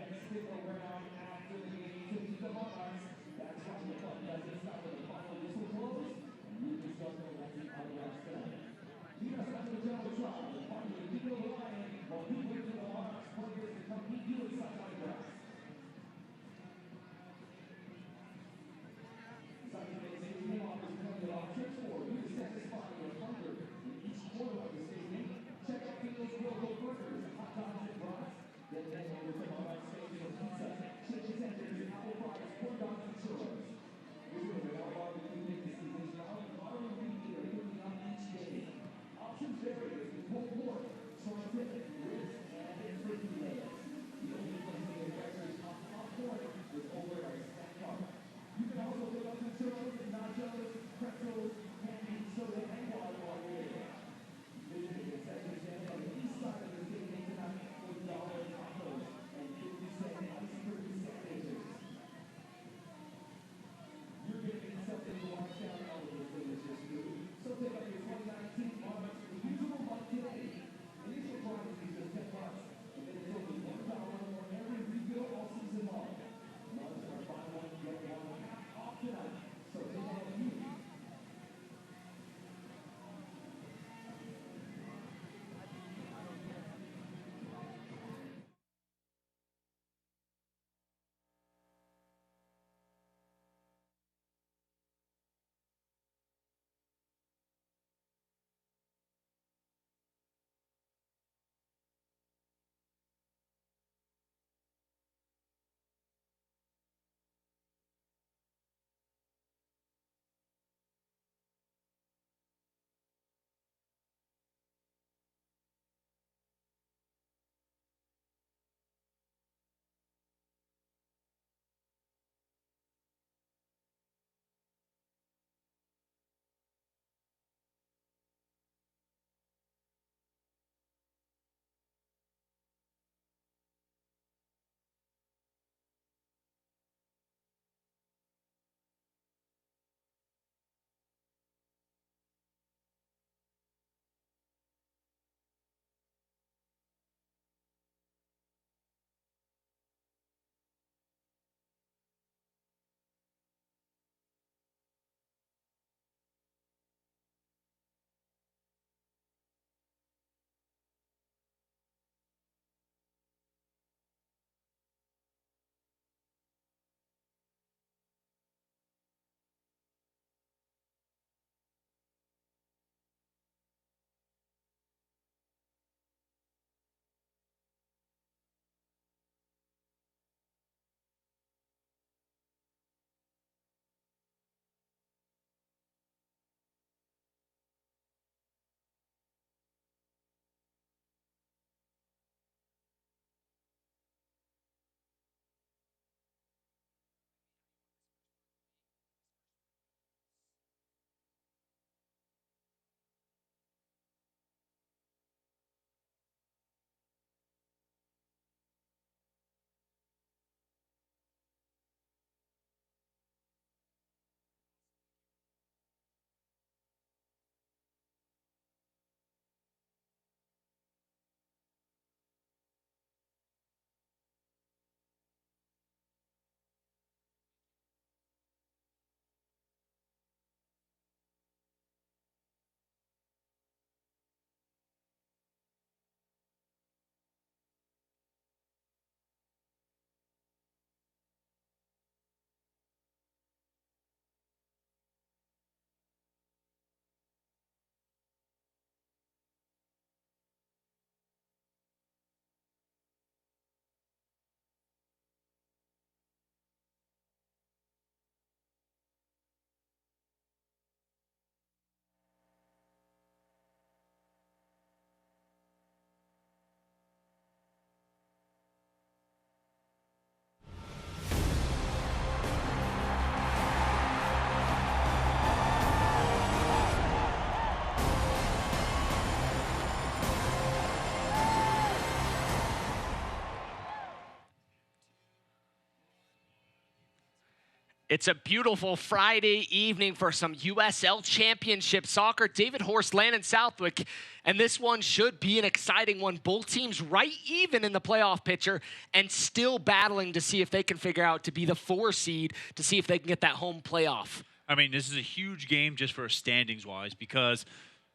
and stick around after the game to meet the Monarchs. That's why the fun doesn't stop when the final whistle blows, and you can start to let the other guys down. You guys have to tell the tribe, the party will keep the line while we wait for the Monarchs players to come meet you inside on the grass. Saturday, the offers coming off tricks for you to satisfy your hunger in each corner of the stadium. Check out King's Local Burgers, hot dogs and brats. Then head over to Monarchs Stadium Pizza, chicken tenders, apple pies, corn dogs, and churros. It's a beautiful Friday evening for some USL Championship soccer. David Horst, Landon Southwick, and this one should be an exciting one. Both teams right even in the playoff picture and still battling to see if they can figure out to be the 4 seed to see if they can get that home playoff. I mean, this is a huge game just for standings-wise because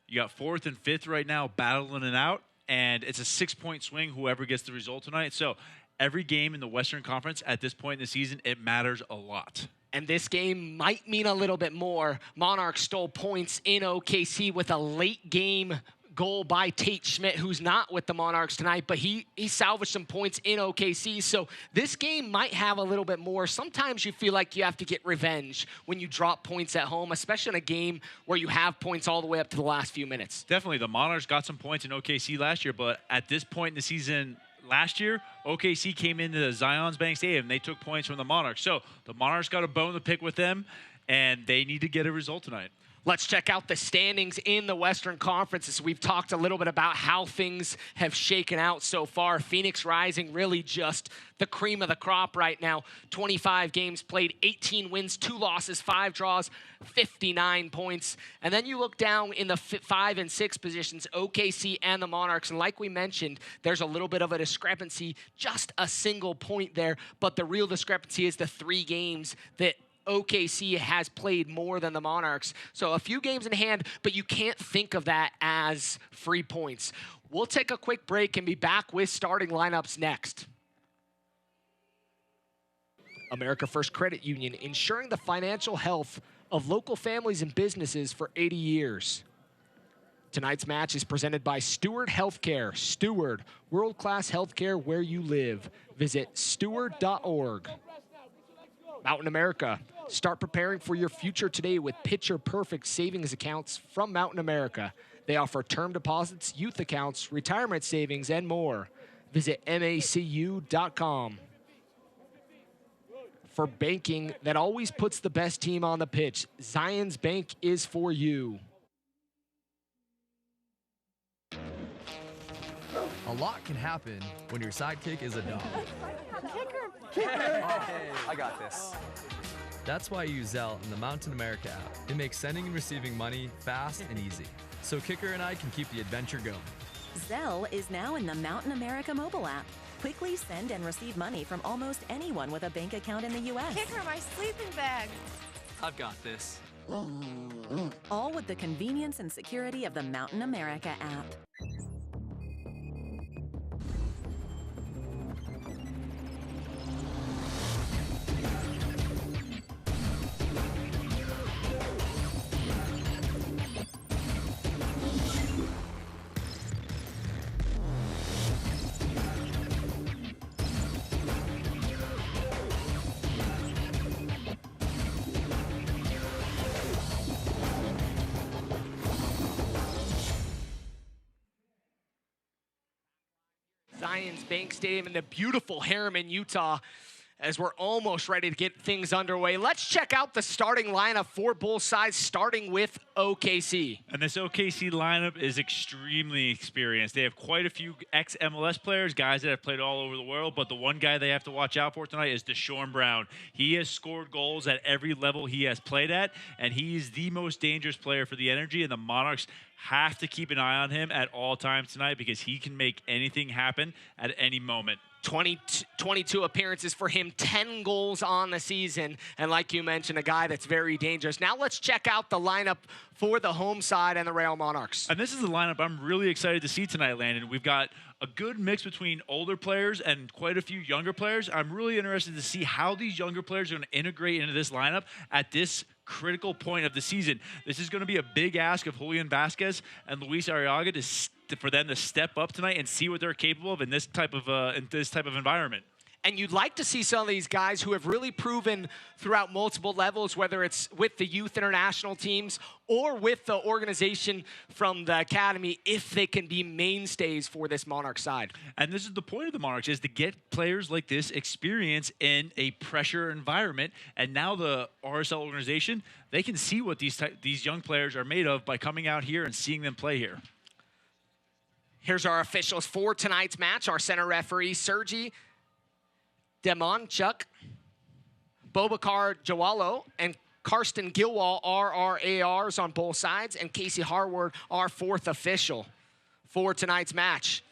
you got 4th and 5th right now battling it out, and it's a 6-point swing whoever gets the result tonight. So every game in the Western Conference at this point in the season, it matters a lot. And this game might mean a little bit more. Monarchs stole points in OKC with a late game goal by Tate Schmidt, who's not with the Monarchs tonight, but he salvaged some points in OKC. So this game might have a little bit more. Sometimes you feel like you have to get revenge when you drop points at home, especially in a game where you have points all the way up to the last few minutes. Definitely. The Monarchs got some points in OKC last year, but at this point in the season last year, OKC came into the Zions Bank Stadium and they took points from the Monarchs. So the Monarchs got a bone to pick with them, and they need to get a result tonight. Let's check out the standings in the Western Conference. As we've talked a little bit about how things have shaken out so far. Phoenix Rising really just the cream of the crop right now. 25 games played, 18 wins, 2 losses, 5 draws, 59 points. And then you look down in the 5 and 6 positions, OKC and the Monarchs. And like we mentioned, there's a little bit of a discrepancy, just a single point there. But the real discrepancy is the 3 games that OKC has played more than the Monarchs. So a few games in hand, but you can't think of that as free points. We'll take a quick break and be back with starting lineups next. America First Credit Union, ensuring the financial health of local families and businesses for 80 years. Tonight's match is presented by Steward Healthcare. Steward, world-class healthcare where you live. Visit steward.org. Mountain America. Start preparing for your future today with Picture Perfect savings accounts from Mountain America. They offer term deposits, youth accounts, retirement savings, and more. Visit macu.com. For banking that always puts the best team on the pitch, Zions Bank is for you. A lot can happen when your sidekick is a dog. Kicker! I got this. That's why you use Zelle in the Mountain America app. It makes sending and receiving money fast and easy. So Kicker and I can keep the adventure going. Zelle is now in the Mountain America mobile app. Quickly send and receive money from almost anyone with a bank account in the U.S. Kicker, my sleeping bag. I've got this. All with the convenience and security of the Mountain America app. Zions Bank Stadium in the beautiful Harriman, Utah, as we're almost ready to get things underway. Let's check out the starting lineup for both sides, starting with OKC. And this OKC lineup is extremely experienced. They have quite a few ex-MLS players, guys that have played all over the world, but the one guy they have to watch out for tonight is Deshaun Brown. He has scored goals at every level he has played at, and he is the most dangerous player for the Energy, and the Monarchs have to keep an eye on him at all times tonight because he can make anything happen at any moment. 22 appearances for him, 10 goals on the season, and like you mentioned, a guy that's very dangerous. Now let's check out the lineup for the home side and the Real Monarchs. And this is the lineup I'm really excited to see tonight, Landon. We've got a good mix between older players and quite a few younger players. I'm really interested to see how these younger players are going to integrate into this lineup at this critical point of the season. This is going to be a big ask of Julian Vasquez and Luis Arriaga for them to step up tonight and see what they're capable of in this type of environment. And you'd like to see some of these guys who have really proven throughout multiple levels, whether it's with the youth international teams or with the organization from the academy, if they can be mainstays for this Monarch side. And this is the point of the Monarchs, is to get players like this experience in a pressure environment. And now the RSL organization, they can see what these young players are made of by coming out here and seeing them play here. Here's our officials for tonight's match. Our center referee, Sergey Demonchuk. Bobakar Jawalo and Karsten Gilwall are our ARs on both sides, and Casey Harward, our fourth official for tonight's match.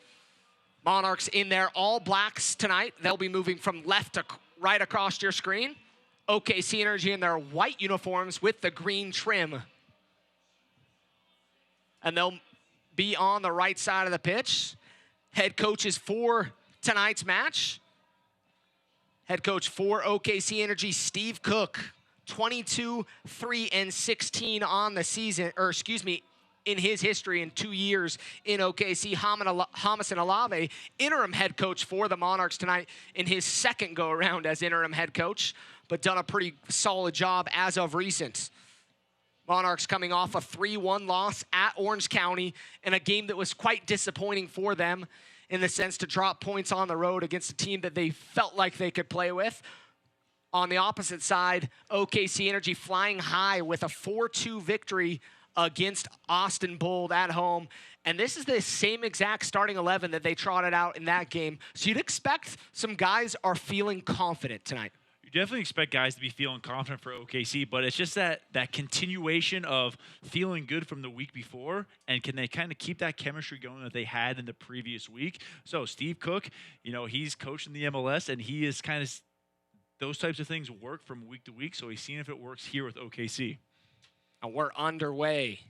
Monarchs in their all blacks tonight. They'll be moving from left to right across your screen. OKC Energy in their white uniforms with the green trim. And they'll be on the right side of the pitch. Head coaches for tonight's match. Head coach for OKC Energy, Steve Cook. 22, 3, and 16 on the season, or excuse me, in his history in 2 years in OKC. Hamison Alave, interim head coach for the Monarchs tonight in his second go-around as interim head coach, but done a pretty solid job as of recent. Monarchs coming off a 3-1 loss at Orange County in a game that was quite disappointing for them in the sense to drop points on the road against a team that they felt like they could play with. On the opposite side, OKC Energy flying high with a 4-2 victory against Austin Bold at home. And this is the same exact starting 11 that they trotted out in that game. So you'd expect some guys are feeling confident tonight. You definitely expect guys to be feeling confident for OKC, but it's just that continuation of feeling good from the week before, and can they kind of keep that chemistry going that they had in the previous week? So Steve Cook, he's coaching the MLS, and he is kind of those types of things work from week to week, so he's seeing if it works here with OKC. And we're underway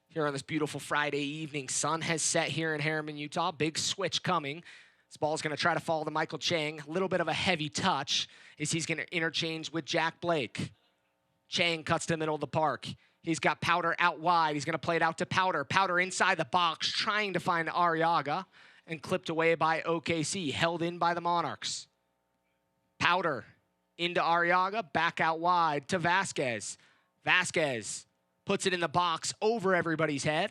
here on this beautiful Friday evening. Sun has set here in Harriman, Utah. Big switch coming. This ball's going to try to follow to Michael Chang. A little bit of a heavy touch as he's going to interchange with Jack Blake. Chang cuts to the middle of the park. He's got Powder out wide. He's going to play it out to Powder. Powder inside the box, trying to find Arriaga, and clipped away by OKC, held in by the Monarchs. Powder into Arriaga, back out wide to Vasquez. Vasquez puts it in the box over everybody's head,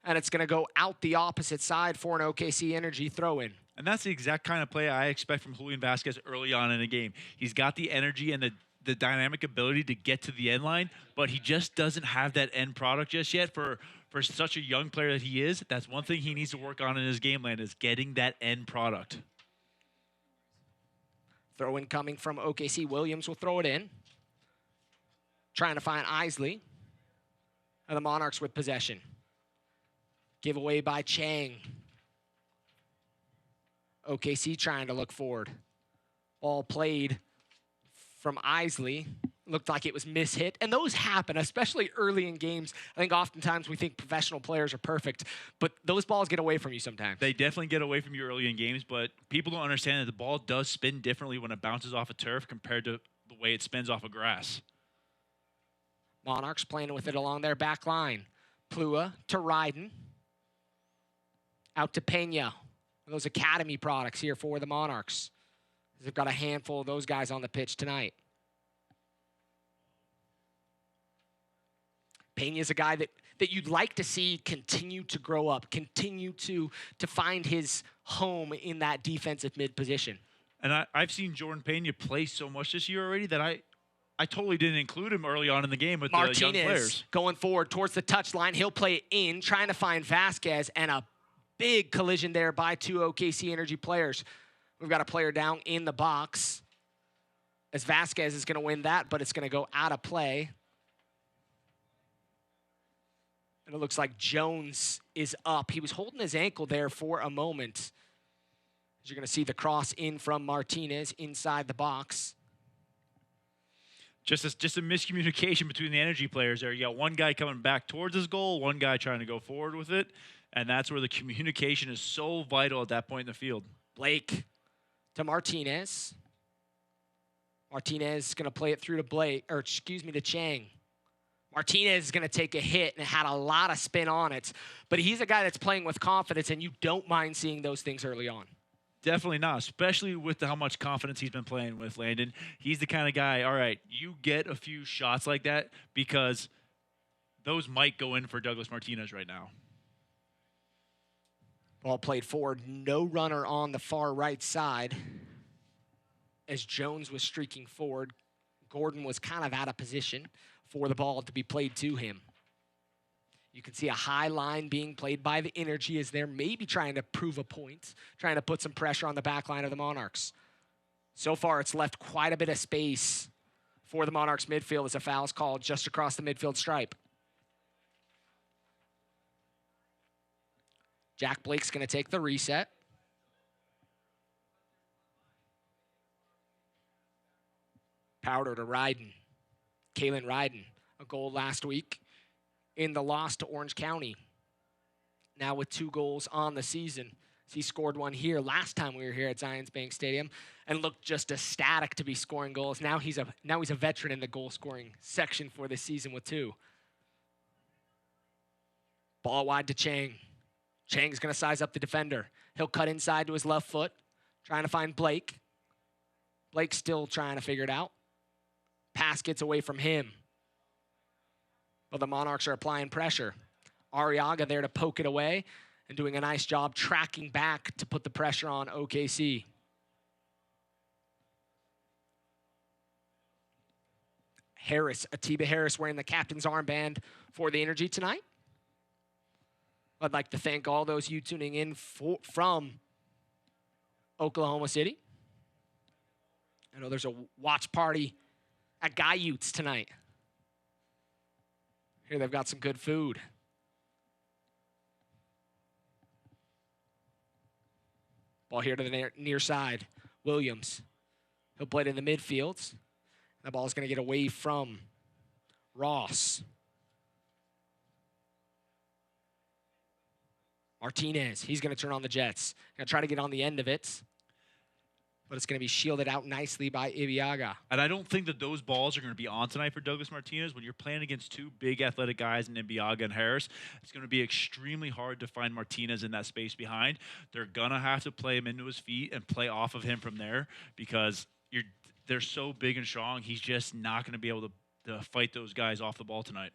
and it's going to go out the opposite side for an OKC Energy throw-in. And that's the exact kind of play I expect from Julian Vasquez early on in a game. He's got the energy and the dynamic ability to get to the end line, but he just doesn't have that end product just yet for such a young player that he is. That's one thing he needs to work on in his game plan, is getting that end product. Throw-in coming from OKC. Williams will throw it in. Trying to find Isley. And the Monarchs with possession. Give away by Chang. OKC trying to look forward. Ball played from Isley. Looked like it was mishit. And those happen, especially early in games. I think oftentimes we think professional players are perfect, but those balls get away from you sometimes. They definitely get away from you early in games, but people don't understand that the ball does spin differently when it bounces off a turf compared to the way it spins off a grass. Monarchs playing with it along their back line. Plua to Ryden. Out to Pena. Those academy products here for the Monarchs. They've got a handful of those guys on the pitch tonight. Pena's a guy that you'd like to see continue to grow up, continue to find his home in that defensive mid position. And I've seen Jordan Pena play so much this year already that I totally didn't include him early on in the game with Martinez the young players. Going forward towards the touchline. He'll play it in, trying to find Vasquez, and a big collision there by two OKC Energy players. We've got a player down in the box as Vasquez is going to win that, but it's going to go out of play. And it looks like Jones is up. He was holding his ankle there for a moment. As you're going to see the cross in from Martinez inside the box. Just a miscommunication between the Energy players there. You got one guy coming back towards his goal, one guy trying to go forward with it, and that's where the communication is so vital at that point in the field. Blake to Martinez. Martinez is going to play it through to Chang. Martinez is going to take a hit and had a lot of spin on it, but he's a guy that's playing with confidence, and you don't mind seeing those things early on. Definitely not, especially with how much confidence he's been playing with, Landon. He's the kind of guy, all right, you get a few shots like that because those might go in for Douglas Martinez right now. Ball played forward, no runner on the far right side as Jones was streaking forward. Gordon was kind of out of position for the ball to be played to him. You can see a high line being played by the Energy as they're maybe trying to prove a point, trying to put some pressure on the back line of the Monarchs. So far, it's left quite a bit of space for the Monarchs midfield as a foul's called just across the midfield stripe. Jack Blake's going to take the reset. Powder to Ryden. Kalen Ryden, a goal last week in the loss to Orange County. Now with 2 goals on the season. He scored one here last time we were here at Zions Bank Stadium and looked just ecstatic to be scoring goals. Now he's a veteran in the goal scoring section for this season with 2. Ball wide to Chang. Chang's going to size up the defender. He'll cut inside to his left foot, trying to find Blake. Blake's still trying to figure it out. Pass gets away from him. But the Monarchs are applying pressure. Arriaga there to poke it away and doing a nice job tracking back to put the pressure on OKC. Harris, Atiba Harris wearing the captain's armband for the Energy tonight. I'd like to thank all those you tuning in from Oklahoma City. I know there's a watch party at Guy Utes tonight. Here they've got some good food. Ball here to the near side. Williams. He'll play it in the midfield. The ball's going to get away from Ross. Martinez, he's going to turn on the Jets. Going to try to get on the end of it. But it's going to be shielded out nicely by Ibiaga. And I don't think that those balls are going to be on tonight for Douglas Martinez. When you're playing against 2 big athletic guys in Ibiaga and Harris, it's going to be extremely hard to find Martinez in that space behind. They're going to have to play him into his feet and play off of him from there because they're so big and strong. He's just not going to be able to fight those guys off the ball tonight.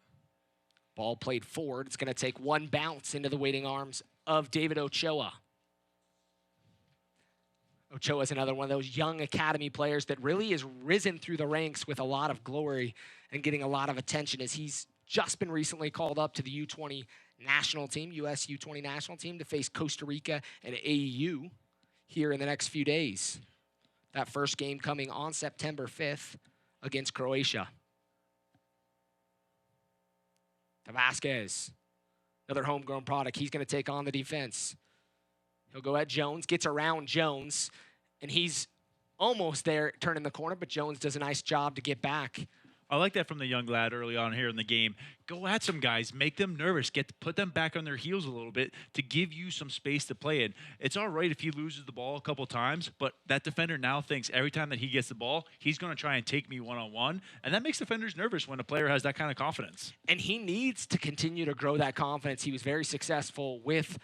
Ball played forward. It's going to take 1 bounce into the waiting arms of David Ochoa. Ochoa is another one of those young academy players that really has risen through the ranks with a lot of glory and getting a lot of attention as he's just been recently called up to the U20 national team, US U20 national team, to face Costa Rica and AEU here in the next few days. That first game coming on September 5th against Croatia. To Vasquez, another homegrown product. He's going to take on the defense. He'll go at Jones, gets around Jones, and he's almost there turning the corner, but Jones does a nice job to get back. I like that from the young lad early on here in the game. Go at some guys, make them nervous, put them back on their heels a little bit to give you some space to play in. It's all right if he loses the ball a couple times, but that defender now thinks every time that he gets the ball, he's going to try and take me one-on-one, and that makes defenders nervous when a player has that kind of confidence. And he needs to continue to grow that confidence. He was very successful with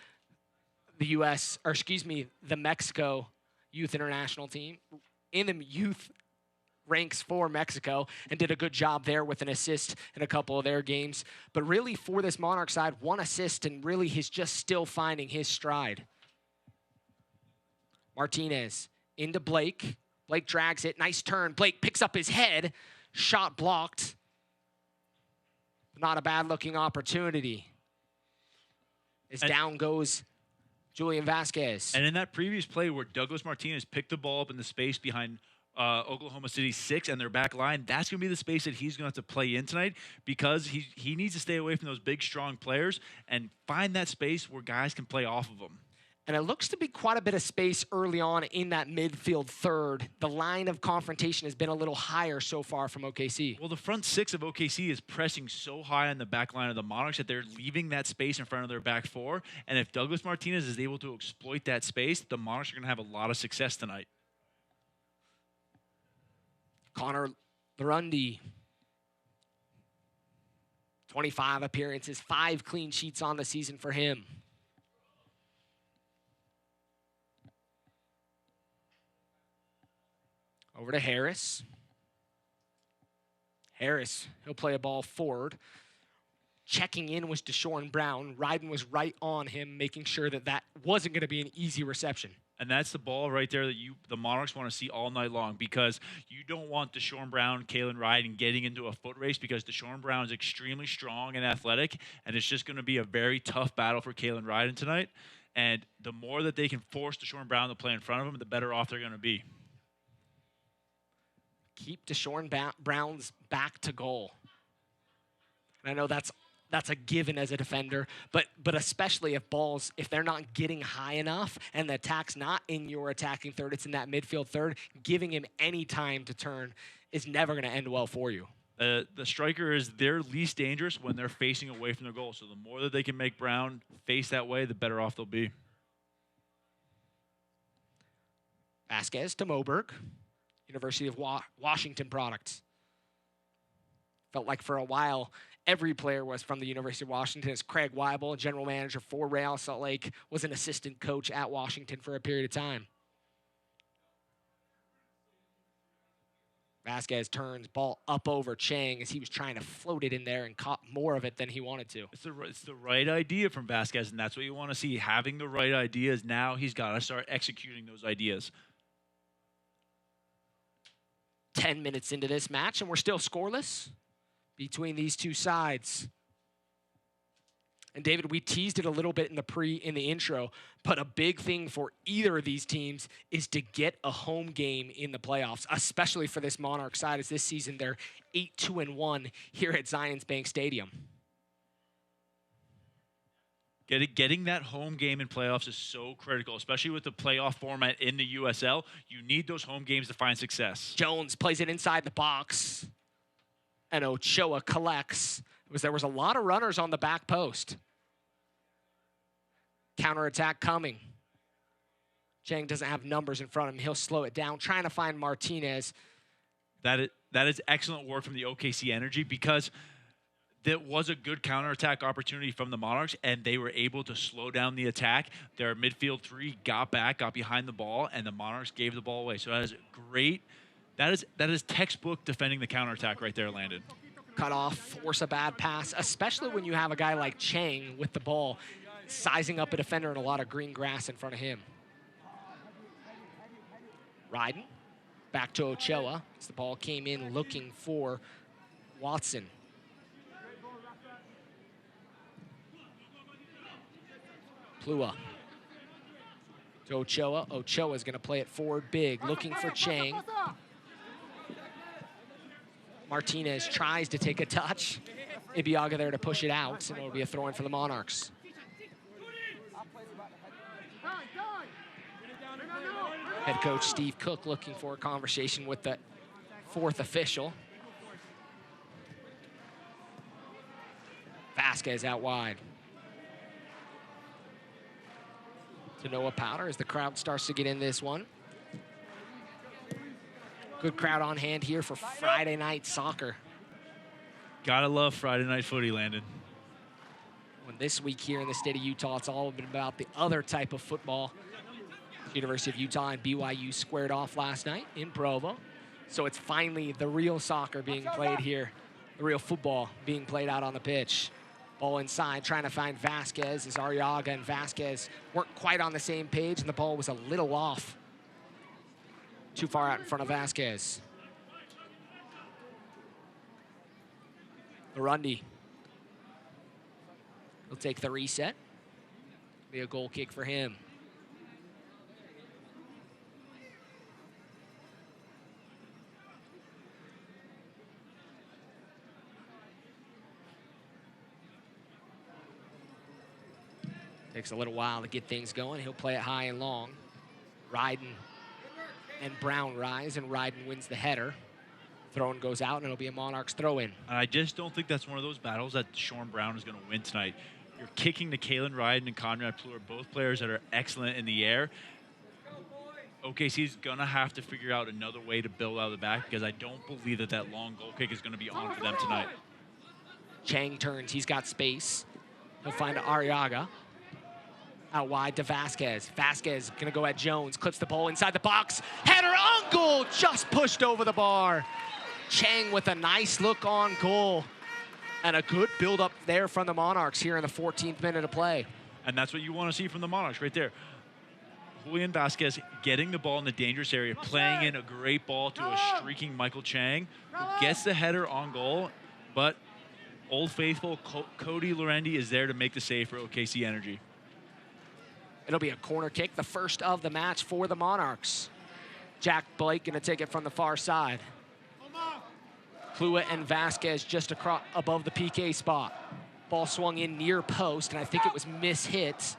the Mexico Youth International team in the youth ranks for Mexico and did a good job there with an assist in a couple of their games. But really for this Monarch side, 1 assist and really he's just still finding his stride. Martinez into Blake. Blake drags it. Nice turn. Blake picks up his head. Shot blocked. Not a bad looking opportunity. As down goes Julian Vasquez. And in that previous play where Douglas Martinez picked the ball up in the space behind Oklahoma City 6 and their back line, that's going to be the space that he's going to have to play in tonight because he needs to stay away from those big, strong players and find that space where guys can play off of him. And it looks to be quite a bit of space early on in that midfield third. The line of confrontation has been a little higher so far from OKC. Well, the front 6 of OKC is pressing so high on the back line of the Monarchs that they're leaving that space in front of their back 4. And if Douglas Martinez is able to exploit that space, the Monarchs are going to have a lot of success tonight. Connor Larundi, 25 appearances, 5 clean sheets on the season for him. Over to Harris. Harris, he'll play a ball forward. Checking in was Deshaun Brown. Ryden was right on him, making sure that that wasn't going to be an easy reception. And that's the ball right there that the Monarchs want to see all night long because you don't want Deshaun Brown, Kalen Ryden getting into a foot race because Deshaun Brown is extremely strong and athletic, and it's just going to be a very tough battle for Kalen Ryden tonight. And the more that they can force Deshaun Brown to play in front of him, the better off they're going to be. keep Deshaun Brown's back to goal. And I know that's a given as a defender, but especially if they're not getting high enough and the attack's not in your attacking third, it's in that midfield third, giving him any time to turn is never going to end well for you. The striker is their least dangerous when they're facing away from their goal. So the more that they can make Brown face that way, the better off they'll be. Vasquez to Moberg, University of Washington product. Felt like for a while, every player was from the University of Washington. As Craig Weibel, general manager for Real Salt Lake, was an assistant coach at Washington for a period of time. Vasquez turns, ball up over Chang as he was trying to float it in there and caught more of it than he wanted to. It's the right idea from Vasquez, and that's what you want to see. Having the right ideas, now he's got to start executing those ideas. 10 minutes into this match, and we're still scoreless between these two sides. And David, we teased it a little bit in the intro, but a big thing for either of these teams is to get a home game in the playoffs, especially for this Monarch side, as this season they're 8-2-1 here at Zions Bank Stadium. Getting that home game in playoffs is so critical, especially with the playoff format in the USL. You need those home games to find success. Jones plays it inside the box, and Ochoa collects. There was a lot of runners on the back post. Counterattack coming. Chang doesn't have numbers in front of him. He'll slow it down, trying to find Martinez. That is excellent work from the OKC Energy, because that was a good counterattack opportunity from the Monarchs, and they were able to slow down the attack. Their midfield three got behind the ball, and the Monarchs gave the ball away. So that is great. That is textbook defending the counterattack right there, Landon. Cut off, force a bad pass, especially when you have a guy like Chang with the ball, sizing up a defender and a lot of green grass in front of him. Ryden, back to Ochoa, as the ball came in looking for Watson. Plua to Ochoa. Ochoa's going to play it forward big, looking for Chang. Martinez tries to take a touch. Ibiaga there to push it out, and it'll be a throw-in for the Monarchs. Head coach Steve Cook looking for a conversation with the fourth official. Vasquez out wide. To Noah Powder as the crowd starts to get in this one. Good crowd on hand here for Friday night soccer. Gotta love Friday night footy, Landon. When this week here in the state of Utah, it's all been about the other type of football. University of Utah and BYU squared off last night in Provo. So it's finally the real soccer being played here, the real football being played out on the pitch. Ball inside, trying to find Vasquez, as Arriaga and Vasquez weren't quite on the same page, and the ball was a little off. Too far out in front of Vasquez. Burundi. He'll take the reset. Be a goal kick for him. Takes a little while to get things going. He'll play it high and long. Ryden and Brown rise, and Ryden wins the header. Throw-in goes out, and it'll be a Monarchs throw-in. I just don't think that's one of those battles that Sean Brown is going to win tonight. You're kicking to Kalen Ryden and Conrad Plur, both players that are excellent in the air. OKC's going to have to figure out another way to build out of the back, because I don't believe that long goal kick is going to be on for them tonight. Chang turns. He's got space. He'll find Arriaga. Out wide to Vasquez. Vasquez gonna go at Jones, clips the ball inside the box. Header on goal, just pushed over the bar. Chang with a nice look on goal. And a good build-up there from the Monarchs here in the 14th minute of play. And that's what you want to see from the Monarchs right there. Julian Vasquez getting the ball in the dangerous area, playing in a great ball to a streaking Michael Chang, who gets the header on goal, but Old Faithful Cody Lorendi is there to make the save for OKC Energy. It'll be a corner kick, the first of the match for the Monarchs. Jack Blake gonna take it from the far side. Plua and Vasquez just across above the PK spot. Ball swung in near post, and I think it was mishit.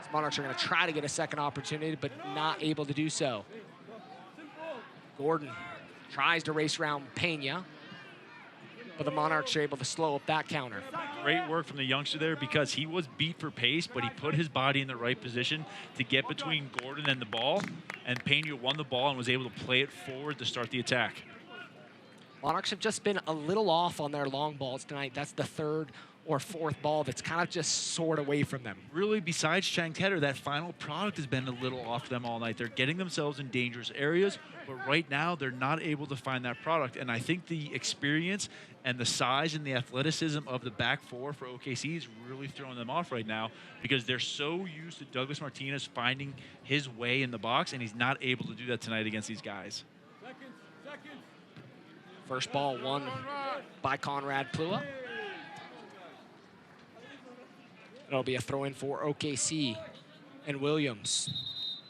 The Monarchs are going to try to get a second opportunity, but not able to do so. Gordon tries to race around Pena, but the Monarchs are able to slow up that counter. Great work from the youngster there because he was beat for pace, but he put his body in the right position to get between Gordon and the ball, and Pena won the ball and was able to play it forward to start the attack. Monarchs have just been a little off on their long balls tonight. That's the third or fourth ball that's kind of just soared away from them. Really, besides Chang Tedder, that final product has been a little off them all night. They're getting themselves in dangerous areas, but right now they're not able to find that product. And I think the experience and the size and the athleticism of the back four for OKC is really throwing them off right now because they're so used to Douglas Martinez finding his way in the box, and he's not able to do that tonight against these guys. First ball won by Conrad Plua. It'll be a throw-in for OKC and Williams.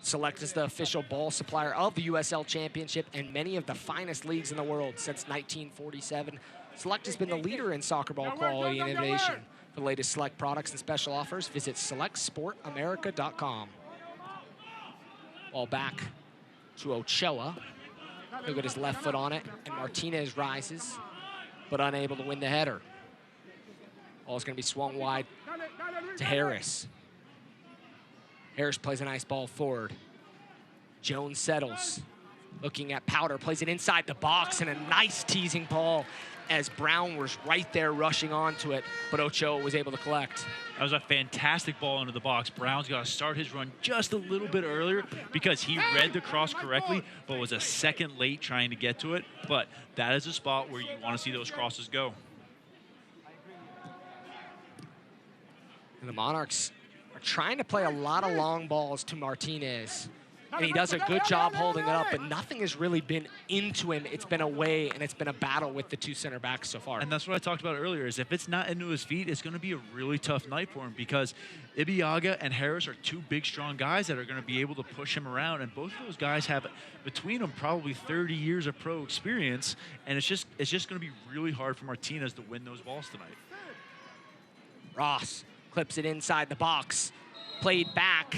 Select is the official ball supplier of the USL Championship and many of the finest leagues in the world since 1947. Select has been the leader in soccer ball quality and innovation. For the latest Select products and special offers, visit selectsportamerica.com. Ball back to Ochoa. He'll get his left foot on it, and Martinez rises, but unable to win the header. Ball's going to be swung wide to Harris. Harris plays a nice ball forward. Jones settles. Looking at Powder, plays it inside the box, and a nice teasing ball as Brown was right there rushing onto it, but Ochoa was able to collect. That was a fantastic ball into the box. Brown's got to start his run just a little bit earlier because he read the cross correctly, but was a second late trying to get to it. But that is a spot where you want to see those crosses go. And the Monarchs are trying to play a lot of long balls to Martinez. And he does a good job holding it up, but nothing has really been into him. It's been away, and it's been a battle with the two center backs so far. And that's what I talked about earlier, is if it's not into his feet, it's going to be a really tough night for him because Ibeagha and Harris are two big, strong guys that are going to be able to push him around. And both of those guys have, between them, probably 30 years of pro experience. And it's just going to be really hard for Martinez to win those balls tonight. Ross clips it inside the box. Played back,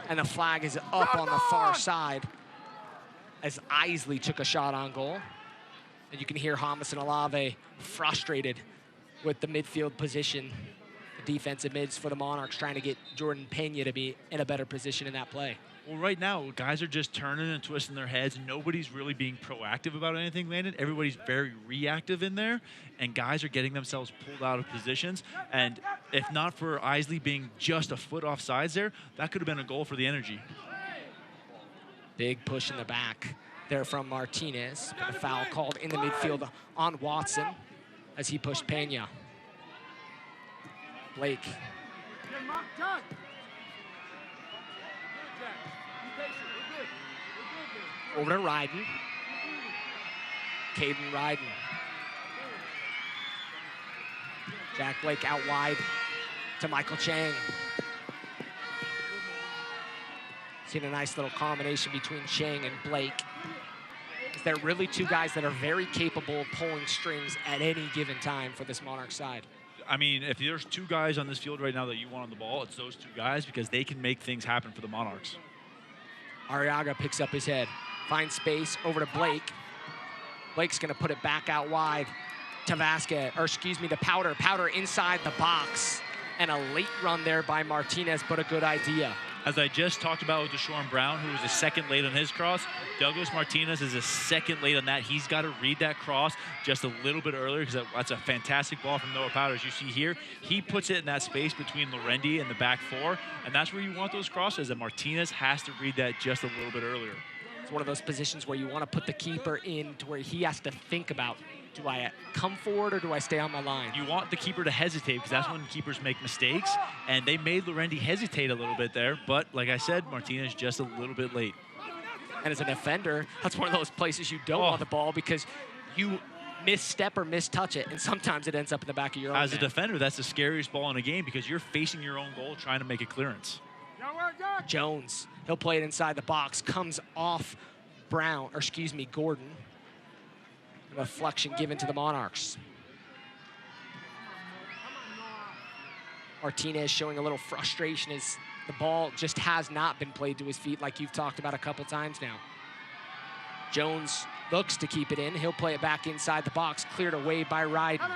and the flag is up on the far side as Isley took a shot on goal. And you can hear Hamas and Olave frustrated with the midfield position. The defensive mids for the Monarchs trying to get Jordan Pena to be in a better position in that play. Well, right now, guys are just turning and twisting their heads. Nobody's really being proactive about anything, Landon. Everybody's very reactive in there, and guys are getting themselves pulled out of positions. And if not for Isley being just a foot off sides there, that could have been a goal for the Energy. Big push in the back there from Martinez. But a foul called in the midfield on Watson as he pushed Pena. Blake. Over to Ryden. Caden Ryden. Jack Blake out wide to Michael Chang. Seen a nice little combination between Chang and Blake. They're really two guys that are very capable of pulling strings at any given time for this Monarch side. I mean, if there's two guys on this field right now that you want on the ball, it's those two guys because they can make things happen for the Monarchs. Arriaga picks up his head. Finds space over to Blake. Blake's going to put it back out wide to Vasquez, or excuse me, to Powder. Powder inside the box. And a late run there by Martinez, but a good idea. As I just talked about with Deshaun Brown, who was a second late on his cross, Douglas Martinez is a second late on that. He's got to read that cross just a little bit earlier because that's a fantastic ball from Noah Powder. As you see here, he puts it in that space between Lorendi and the back four, and that's where you want those crosses, and Martinez has to read that just a little bit earlier. It's one of those positions where you want to put the keeper in to where he has to think about, do I come forward or do I stay on my line? You want the keeper to hesitate because that's when keepers make mistakes, and they made Lorendi hesitate a little bit there, but like I said, Martinez just a little bit late. And as a defender, that's one of those places you don't want the ball because you misstep or mistouch it, and sometimes it ends up in the back of your own As a net. defender, that's the scariest ball in a game because you're facing your own goal trying to make a clearance. Jones, he'll play it inside the box, comes off Brown, or excuse me, Gordon. A deflection given to the Monarchs. Martinez showing a little frustration as the ball just has not been played to his feet like you've talked about a couple times now. Jones looks to keep it in. He'll play it back inside the box, cleared away by Ryden.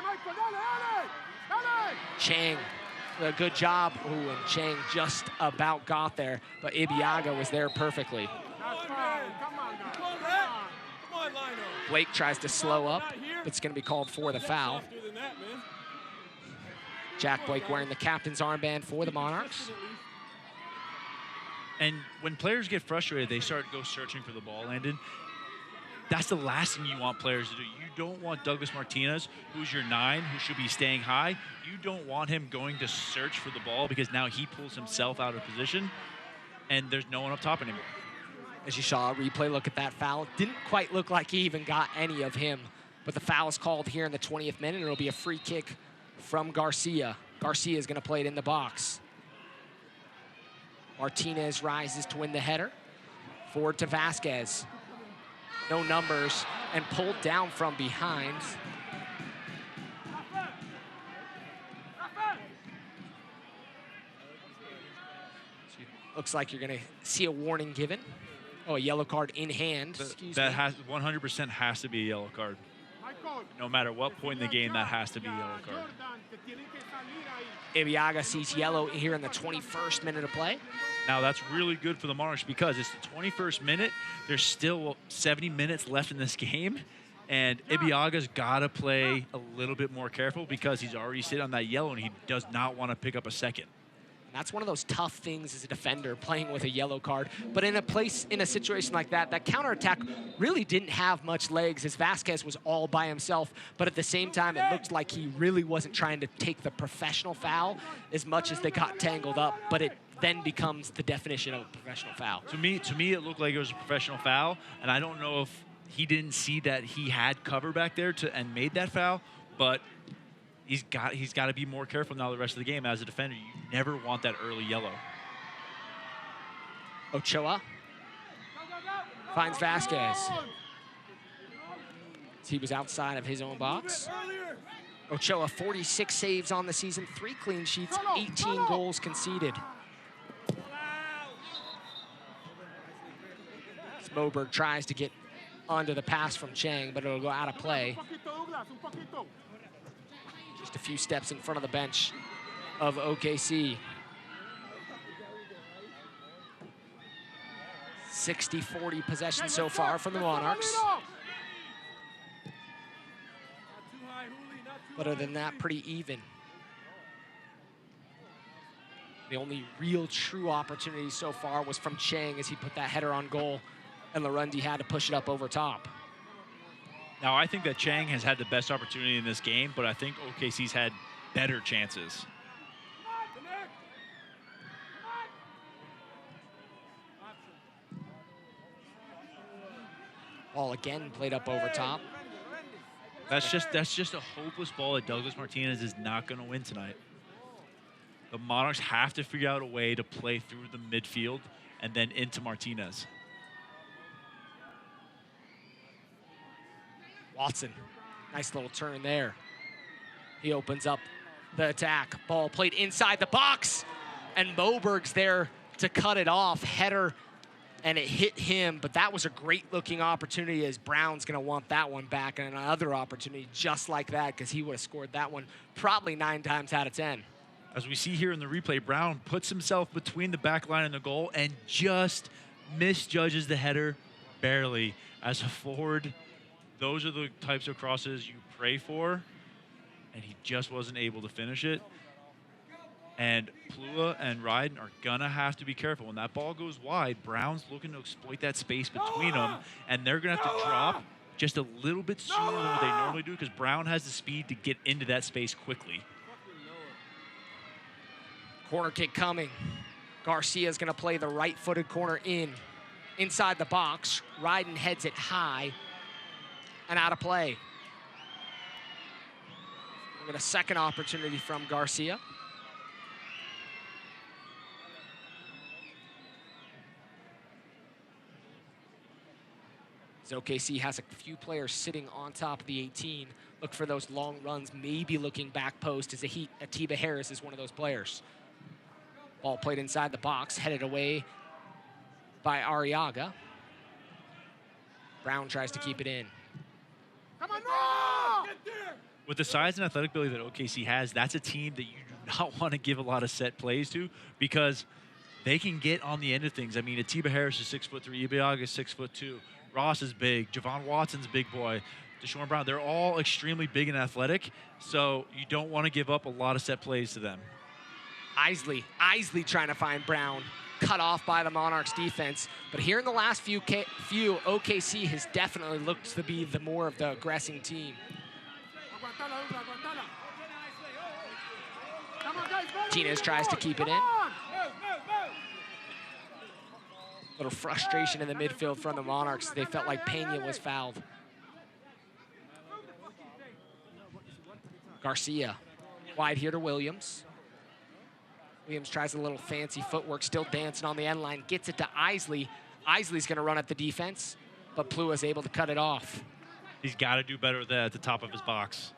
Chang, a good job. Ooh, and Chang just about got there, but Ibiaga was there perfectly. Blake tries to slow up, but it's gonna be called for the foul. Jack Blake wearing the captain's armband for the Monarchs. And when players get frustrated, they start to go searching for the ball, Landon. That's the last thing you want players to do. You don't want Douglas Martinez, who's your 9, who should be staying high. You don't want him going to search for the ball because now he pulls himself out of position and there's no one up top anymore. As you saw a replay, look at that foul. Didn't quite look like he even got any of him, but the foul is called here in the 20th minute. It'll be a free kick from Garcia. Garcia is going to play it in the box. Martinez rises to win the header. Forward to Vasquez. No numbers, and pulled down from behind. Looks like you're going to see a warning given. Oh, a yellow card in hand. That has 100% has to be a yellow card. No matter what point in the game, that has to be a yellow card. Ibiaga sees yellow here in the 21st minute of play. Now, that's really good for the Monarchs because it's the 21st minute. There's still 70 minutes left in this game, and Ibiaga's got to play a little bit more careful because he's already sitting on that yellow, and he does not want to pick up a second. That's one of those tough things as a defender, playing with a yellow card. But in a situation like that, that counterattack really didn't have much legs as Vasquez was all by himself. But at the same time, it looked like he really wasn't trying to take the professional foul as much as they got tangled up. But it then becomes the definition of a professional foul. To me, it looked like it was a professional foul. And I don't know if he didn't see that he had cover back there and made that foul. But he's got to be more careful now the rest of the game. As a defender, you never want that early yellow. Ochoa finds Vasquez. He was outside of his own box. Ochoa, 46 saves on the season, 3 clean sheets, 18 goals conceded. Moberg tries to get onto the pass from Chang, but it'll go out of play. Just a few steps in front of the bench of OKC. 60-40 possession so far from the Monarchs. But other than that, pretty even. The only real true opportunity so far was from Chang as he put that header on goal, and Larundi had to push it up over top. Now, I think that Chang has had the best opportunity in this game, but I think OKC's had better chances. Ball again played up over top. That's just a hopeless ball that Douglas Martinez is not going to win tonight. The Monarchs have to figure out a way to play through the midfield and then into Martinez. Watson, nice little turn there. He opens up the attack. Ball played inside the box, and Moberg's there to cut it off. Header, and it hit him, but that was a great-looking opportunity as Brown's going to want that one back, and another opportunity just like that because he would have scored that one probably 9 times out of 10. As we see here in the replay, Brown puts himself between the back line and the goal and just misjudges the header barely. As a forward, those are the types of crosses you pray for, and he just wasn't able to finish it. And Plua and Ryden are going to have to be careful. When that ball goes wide, Brown's looking to exploit that space between them, and they're going to have to drop just a little bit sooner than what they normally do because Brown has the speed to get into that space quickly. Corner kick coming. Garcia's going to play the right-footed corner inside the box. Ryden heads it high and out of play. We'll get a second opportunity from Garcia. OKC has a few players sitting on top of the 18. Look for those long runs, maybe looking back post as Atiba Harris is one of those players. Ball played inside the box, headed away by Arriaga. Brown tries to keep it in. Come on, no! Get there! With the size and athletic ability that OKC has, that's a team that you do not want to give a lot of set plays to because they can get on the end of things. I mean, Atiba Harris is 6'3", Arriaga is 6'2", Ross is big, Javon Watson's a big boy, Deshaun Brown, they're all extremely big and athletic, so you don't want to give up a lot of set plays to them. Isley trying to find Brown, cut off by the Monarchs defense. But here in the last few, OKC has definitely looked to be the more of the aggressing team. Martinez tries to keep it in. Little frustration in the midfield from the Monarchs. They felt like Pena was fouled. Garcia, wide here to Williams. Williams tries a little fancy footwork, still dancing on the end line, gets it to Isley. Isley's gonna run at the defense, but Plua's able to cut it off. He's got to do better with that at the top of his box.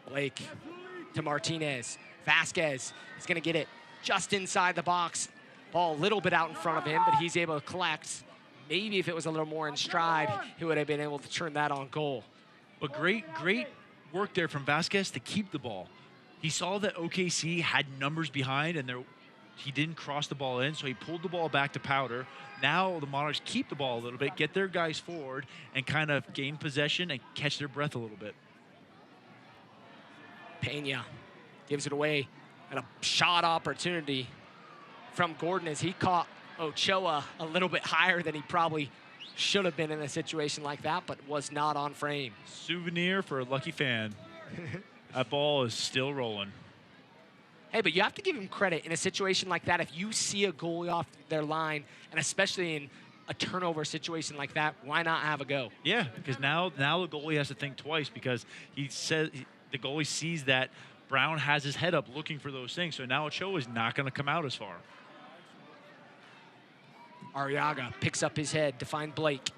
Blake to Martinez. Vasquez is gonna get it just inside the box. Ball a little bit out in front of him, but he's able to collect. Maybe if it was a little more in stride, he would have been able to turn that on goal. But great work there from Vasquez to keep the ball. He saw that OKC had numbers behind, and he didn't cross the ball in, so he pulled the ball back to Powder. Now the Monarchs keep the ball a little bit, get their guys forward, and kind of gain possession and catch their breath a little bit. Pena gives it away, and a shot opportunity from Gordon as he caught Ochoa a little bit higher than he probably should have been in a situation like that, but was not on frame. Souvenir for a lucky fan. That ball is still rolling. Hey, but you have to give him credit in a situation like that. If you see a goalie off their line, and especially in a turnover situation like that, why not have a go? Yeah, because now the goalie has to think twice because the goalie sees that Brown has his head up looking for those things. So now Ochoa is not going to come out as far. Arriaga picks up his head to find Blake.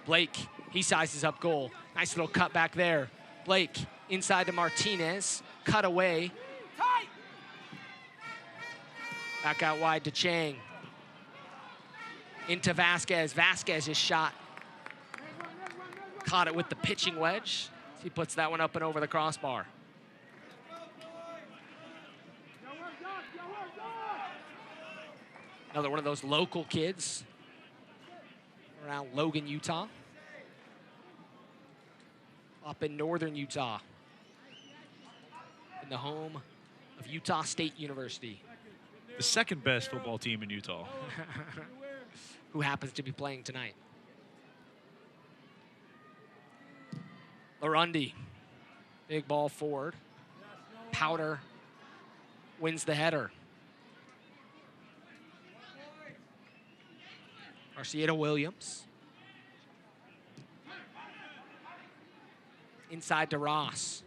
Blake, he sizes up goal. Nice little cut back there. Blake inside to Martinez, cut away. Back out wide to Chang. Into Vasquez. Vasquez's shot. Caught it with the pitching wedge. He puts that one up and over the crossbar. Another one of those local kids around Logan, Utah. Up in northern Utah. In the home of Utah State University. The second best football team in Utah. Who happens to be playing tonight. Larundi, big ball forward. Powder wins the header. Garcia to Williams. Inside to Ross.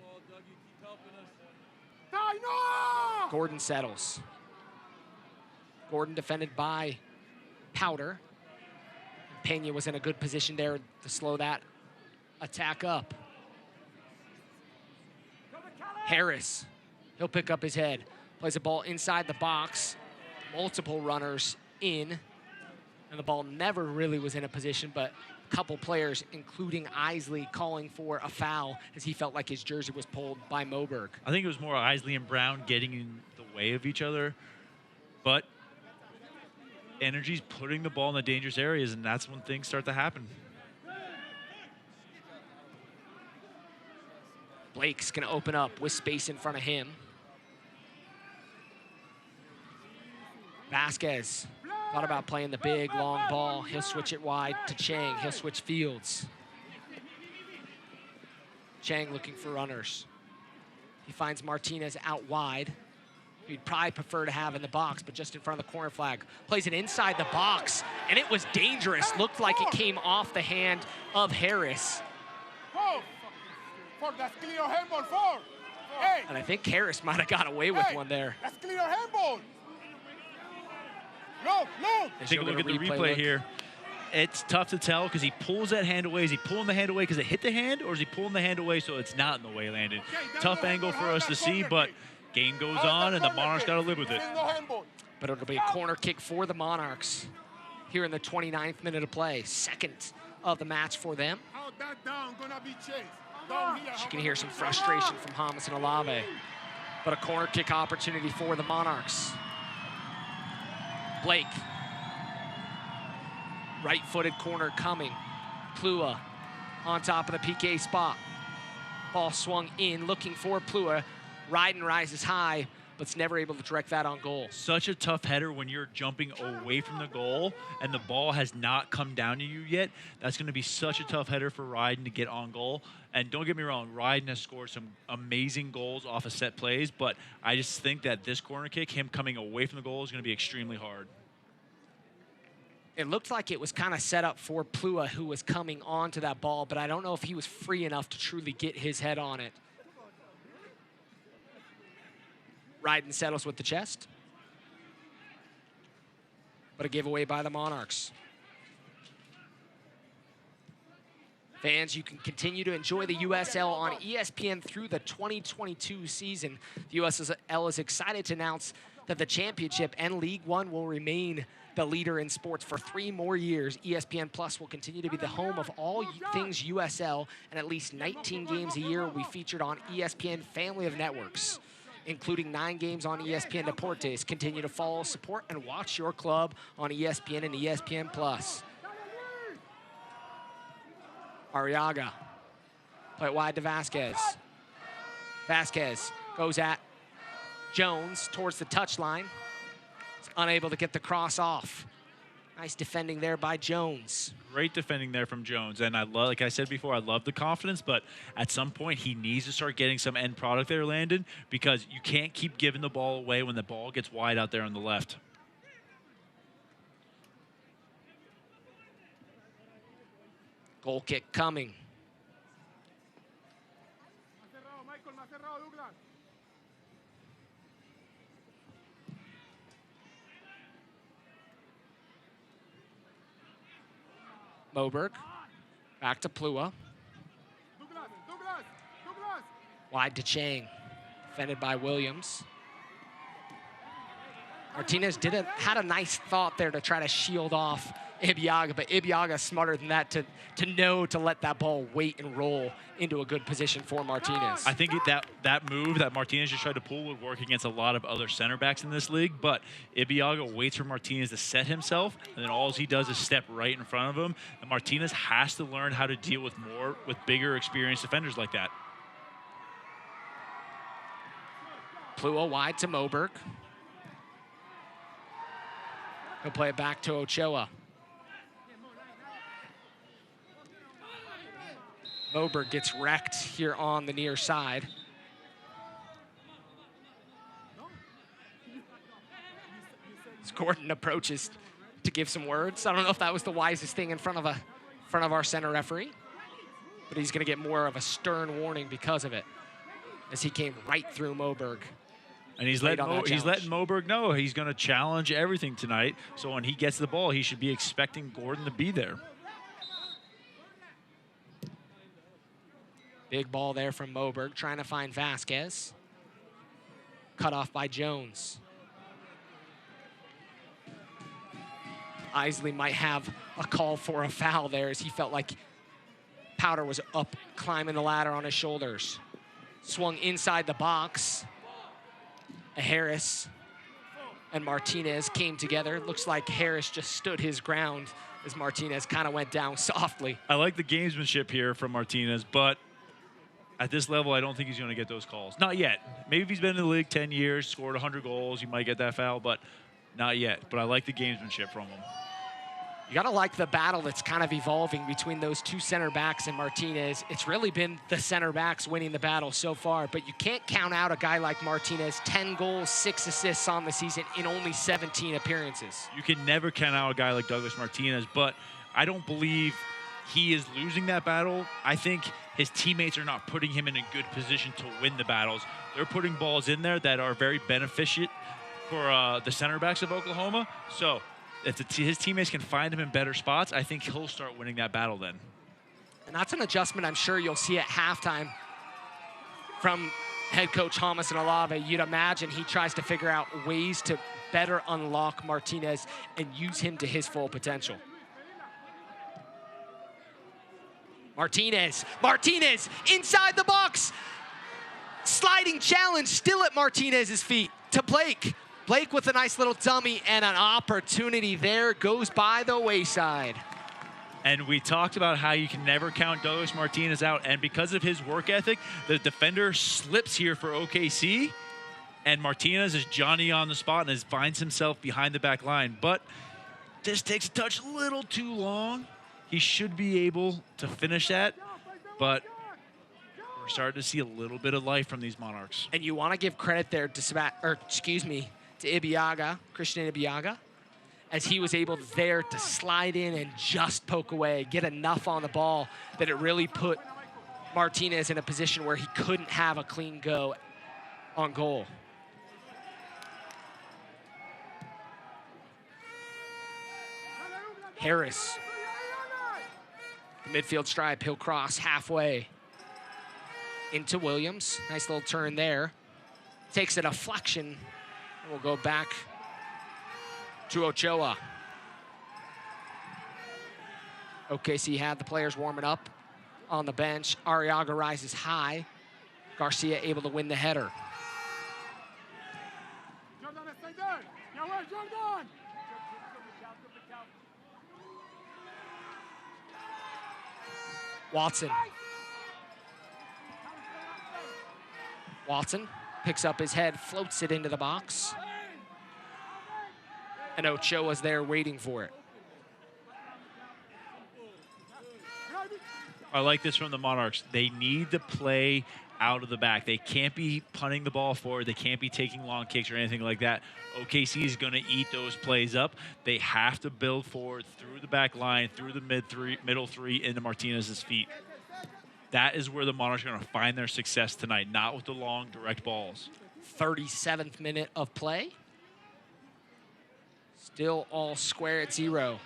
Gordon settles. Gordon defended by Powder. Pena was in a good position there to slow that attack up. Harris, he'll pick up his head. Plays a ball inside the box. Multiple runners in. And the ball never really was in a position, but a couple players, including Isley, calling for a foul as he felt like his jersey was pulled by Moberg. I think it was more Isley and Brown getting in the way of each other, but Energy's putting the ball in the dangerous areas, and that's when things start to happen. Blake's gonna open up with space in front of him. Vasquez thought about playing the big, long ball. He'll switch it wide to Chang. He'll switch fields. Chang looking for runners. He finds Martinez out wide. He'd probably prefer to have in the box, but just in front of the corner flag. Plays it inside the box, and it was dangerous. Looked like it came off the hand of Harris. And I think Harris might have got away with one there. That's clear handball. Look. Take a look at the replay here. It's tough to tell because he pulls that hand away. Is he pulling the hand away because it hit the hand, or is he pulling the hand away so it's not in the way, Landon? Tough angle for us to see, but game goes on, and the Monarchs got to live with it. But it'll be a corner kick for the Monarchs here in the 29th minute of play. Second of the match for them. You can hear some frustration from Hamas and Olave. But a corner kick opportunity for the Monarchs. Blake. Right-footed corner coming. Plua on top of the PK spot. Ball swung in, looking for Plua. Ryden rises high, but's never able to direct that on goal. Such a tough header when you're jumping away from the goal and the ball has not come down to you yet. That's going to be such a tough header for Ryden to get on goal. And don't get me wrong, Ryden has scored some amazing goals off of set plays, but I just think that this corner kick, him coming away from the goal, is going to be extremely hard. It looked like it was kind of set up for Plua, who was coming onto that ball, but I don't know if he was free enough to truly get his head on it. Ryden settles with the chest. But a giveaway by the Monarchs. Fans, you can continue to enjoy the USL on ESPN through the 2022 season. The USL is excited to announce that the championship and League One will remain the leader in sports for 3 more years. ESPN Plus will continue to be the home of all things USL, and at least 19 games a year will be featured on ESPN family of networks, including 9 games on ESPN Deportes. Continue to follow, support, and watch your club on ESPN and ESPN Plus. Arriaga, play it wide to Vasquez. Vasquez goes at Jones towards the touchline. He's unable to get the cross off. Nice defending there by Jones. Great defending there from Jones. And I love, like I said before, I love the confidence, but at some point he needs to start getting some end product there, Landon, because you can't keep giving the ball away when the ball gets wide out there on the left. Goal kick coming. Moberg, back to Plua. Wide to Chang, defended by Williams. Martinez had a nice thought there to try to shield off Ibeagha, but Ibeagha smarter than that to know to let that ball wait and roll into a good position for Martinez. I think that move that Martinez just tried to pull would work against a lot of other center backs in this league, but Ibeagha waits for Martinez to set himself, and then all he does is step right in front of him, and Martinez has to learn how to deal with bigger, experienced defenders like that. Plua wide to Moberg. He'll play it back to Ochoa. Moberg gets wrecked here on the near side. As Gordon approaches to give some words. I don't know if that was the wisest thing in front of our center referee, but he's going to get more of a stern warning because of it, as he came right through Moberg. And he's letting Moberg know he's going to challenge everything tonight. So when he gets the ball, he should be expecting Gordon to be there. Big ball there from Moberg, trying to find Vasquez. Cut off by Jones. Isley might have a call for a foul there, as he felt like Powder was up climbing the ladder on his shoulders. Swung inside the box. Harris and Martinez came together. Looks like Harris just stood his ground as Martinez kind of went down softly. I like the gamesmanship here from Martinez, but at this level, I don't think he's going to get those calls. Not yet. Maybe if he's been in the league 10 years, scored 100 goals, you might get that foul, but not yet. But I like the gamesmanship from him. You got to like the battle that's kind of evolving between those two center backs and Martinez. It's really been the center backs winning the battle so far, but you can't count out a guy like Martinez, 10 goals, 6 assists on the season in only 17 appearances. You can never count out a guy like Douglas Martinez, but I don't believe he is losing that battle. I think his teammates are not putting him in a good position to win the battles. They're putting balls in there that are very beneficial for the center backs of Oklahoma. So if his teammates can find him in better spots, I think he'll start winning that battle then. And that's an adjustment I'm sure you'll see at halftime from head coach Hamas and Olave. You'd imagine he tries to figure out ways to better unlock Martinez and use him to his full potential. Martinez inside the box. Sliding challenge still at Martinez's feet to Blake. Blake with a nice little dummy, and an opportunity there goes by the wayside. And we talked about how you can never count Douglas Martinez out, and because of his work ethic, the defender slips here for OKC, and Martinez is Johnny on the spot and finds himself behind the back line, but just takes a touch a little too long. He should be able to finish that, but we're starting to see a little bit of life from these Monarchs. And you want to give credit there to Ibeagha, Christian Ibeagha, as he was able there to slide in and just poke away, get enough on the ball that it really put Martinez in a position where he couldn't have a clean go on goal. Harris, the midfield stripe, he'll cross halfway into Williams. Nice little turn there. Takes a deflection, and we'll go back to Ochoa. OKC had the players warming up on the bench. Arriaga rises high. Garcia able to win the header. Watson picks up his head, floats it into the box. And Ochoa's there waiting for it. I like this from the Monarchs. They need to play out of the back. They can't be punting the ball forward. They can't be taking long kicks or anything like that. OKC is going to eat those plays up. They have to build forward through the back line, through the middle three, into Martinez's feet. That is where the Monarchs are going to find their success tonight, not with the long, direct balls. 37th minute of play. Still all square at 0.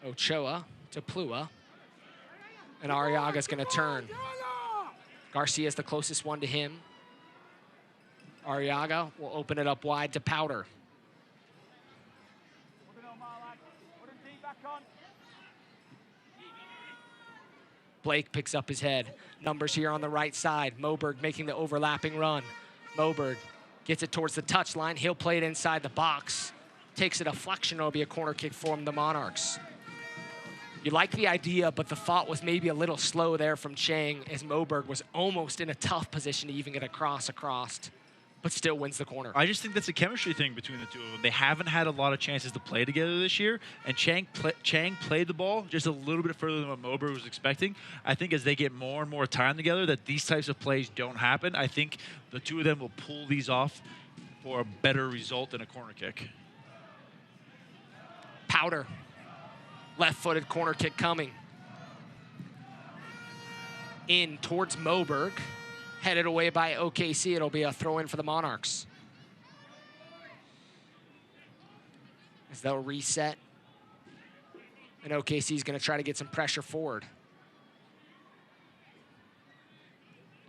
Ochoa to Plua. And Arriaga's going to turn. Garcia's the closest one to him. Arriaga will open it up wide to Powder. Blake picks up his head. Numbers here on the right side. Moberg making the overlapping run. Moberg gets it towards the touchline. He'll play it inside the box. Takes a deflection. It'll be a corner kick for the Monarchs. You like the idea, but the thought was maybe a little slow there from Chang, as Moberg was almost in a tough position to even get a cross across, but still wins the corner. I just think that's a chemistry thing between the two of them. They haven't had a lot of chances to play together this year, and Chang played the ball just a little bit further than what Moberg was expecting. I think as they get more and more time together, that these types of plays don't happen. I think the two of them will pull these off for a better result than a corner kick. Powder. Left-footed corner kick coming. In towards Moberg. Headed away by OKC. It'll be a throw-in for the Monarchs. As they'll reset. And OKC is going to try to get some pressure forward.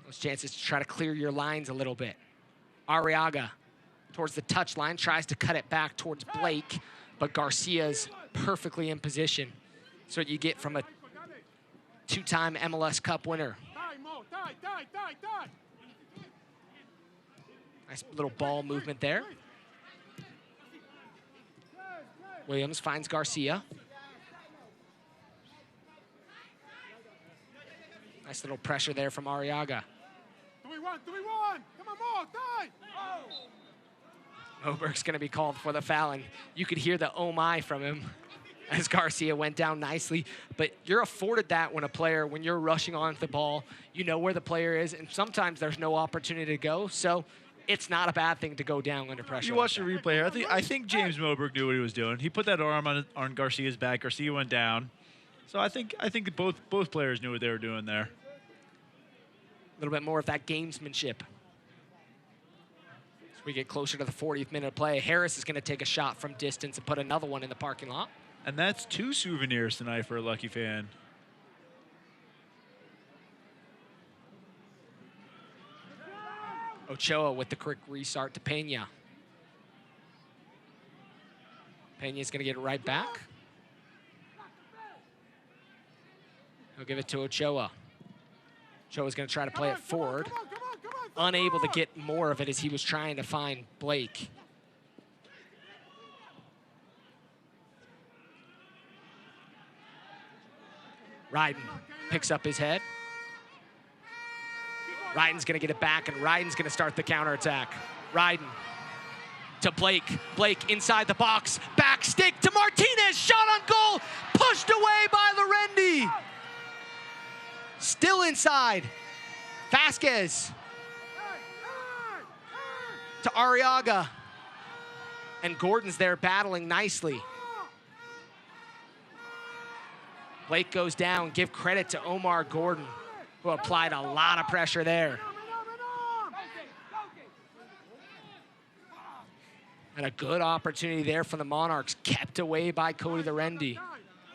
Those chances to try to clear your lines a little bit. Arriaga towards the touchline. Tries to cut it back towards Blake. But Garcia's perfectly in position. So what you get from a two-time MLS Cup winner. Nice little ball movement there. Williams finds Garcia. Nice little pressure there from Arriaga. Moberg's going to be called for the foul, and you could hear the oh my from him as Garcia went down nicely. But you're afforded that when you're rushing onto the ball, you know where the player is, and sometimes there's no opportunity to go. So it's not a bad thing to go down under pressure. You watch the replay here. I think James Moberg knew what he was doing. He put that arm on Garcia's back. Garcia went down. So I think that both players knew what they were doing there. A little bit more of that gamesmanship. As we get closer to the 40th minute of play, Harris is going to take a shot from distance and put another one in the parking lot. And that's 2 souvenirs tonight for a lucky fan. Ochoa with the quick restart to Pena. Pena's going to get it right back. He'll give it to Ochoa. Ochoa's going to try to play it forward. Unable to get more of it as he was trying to find Blake. Ryden picks up his head. Ryden's going to get it back, and Ryden's going to start the counterattack. Ryden to Blake. Blake inside the box. Back stick to Martinez. Shot on goal. Pushed away by Lorendi. Still inside. Vasquez to Arriaga. And Gordon's there battling nicely. Blake goes down. Give credit to Omar Gordon, who applied a lot of pressure there. And a good opportunity there for the Monarchs, kept away by Cody Lorendi.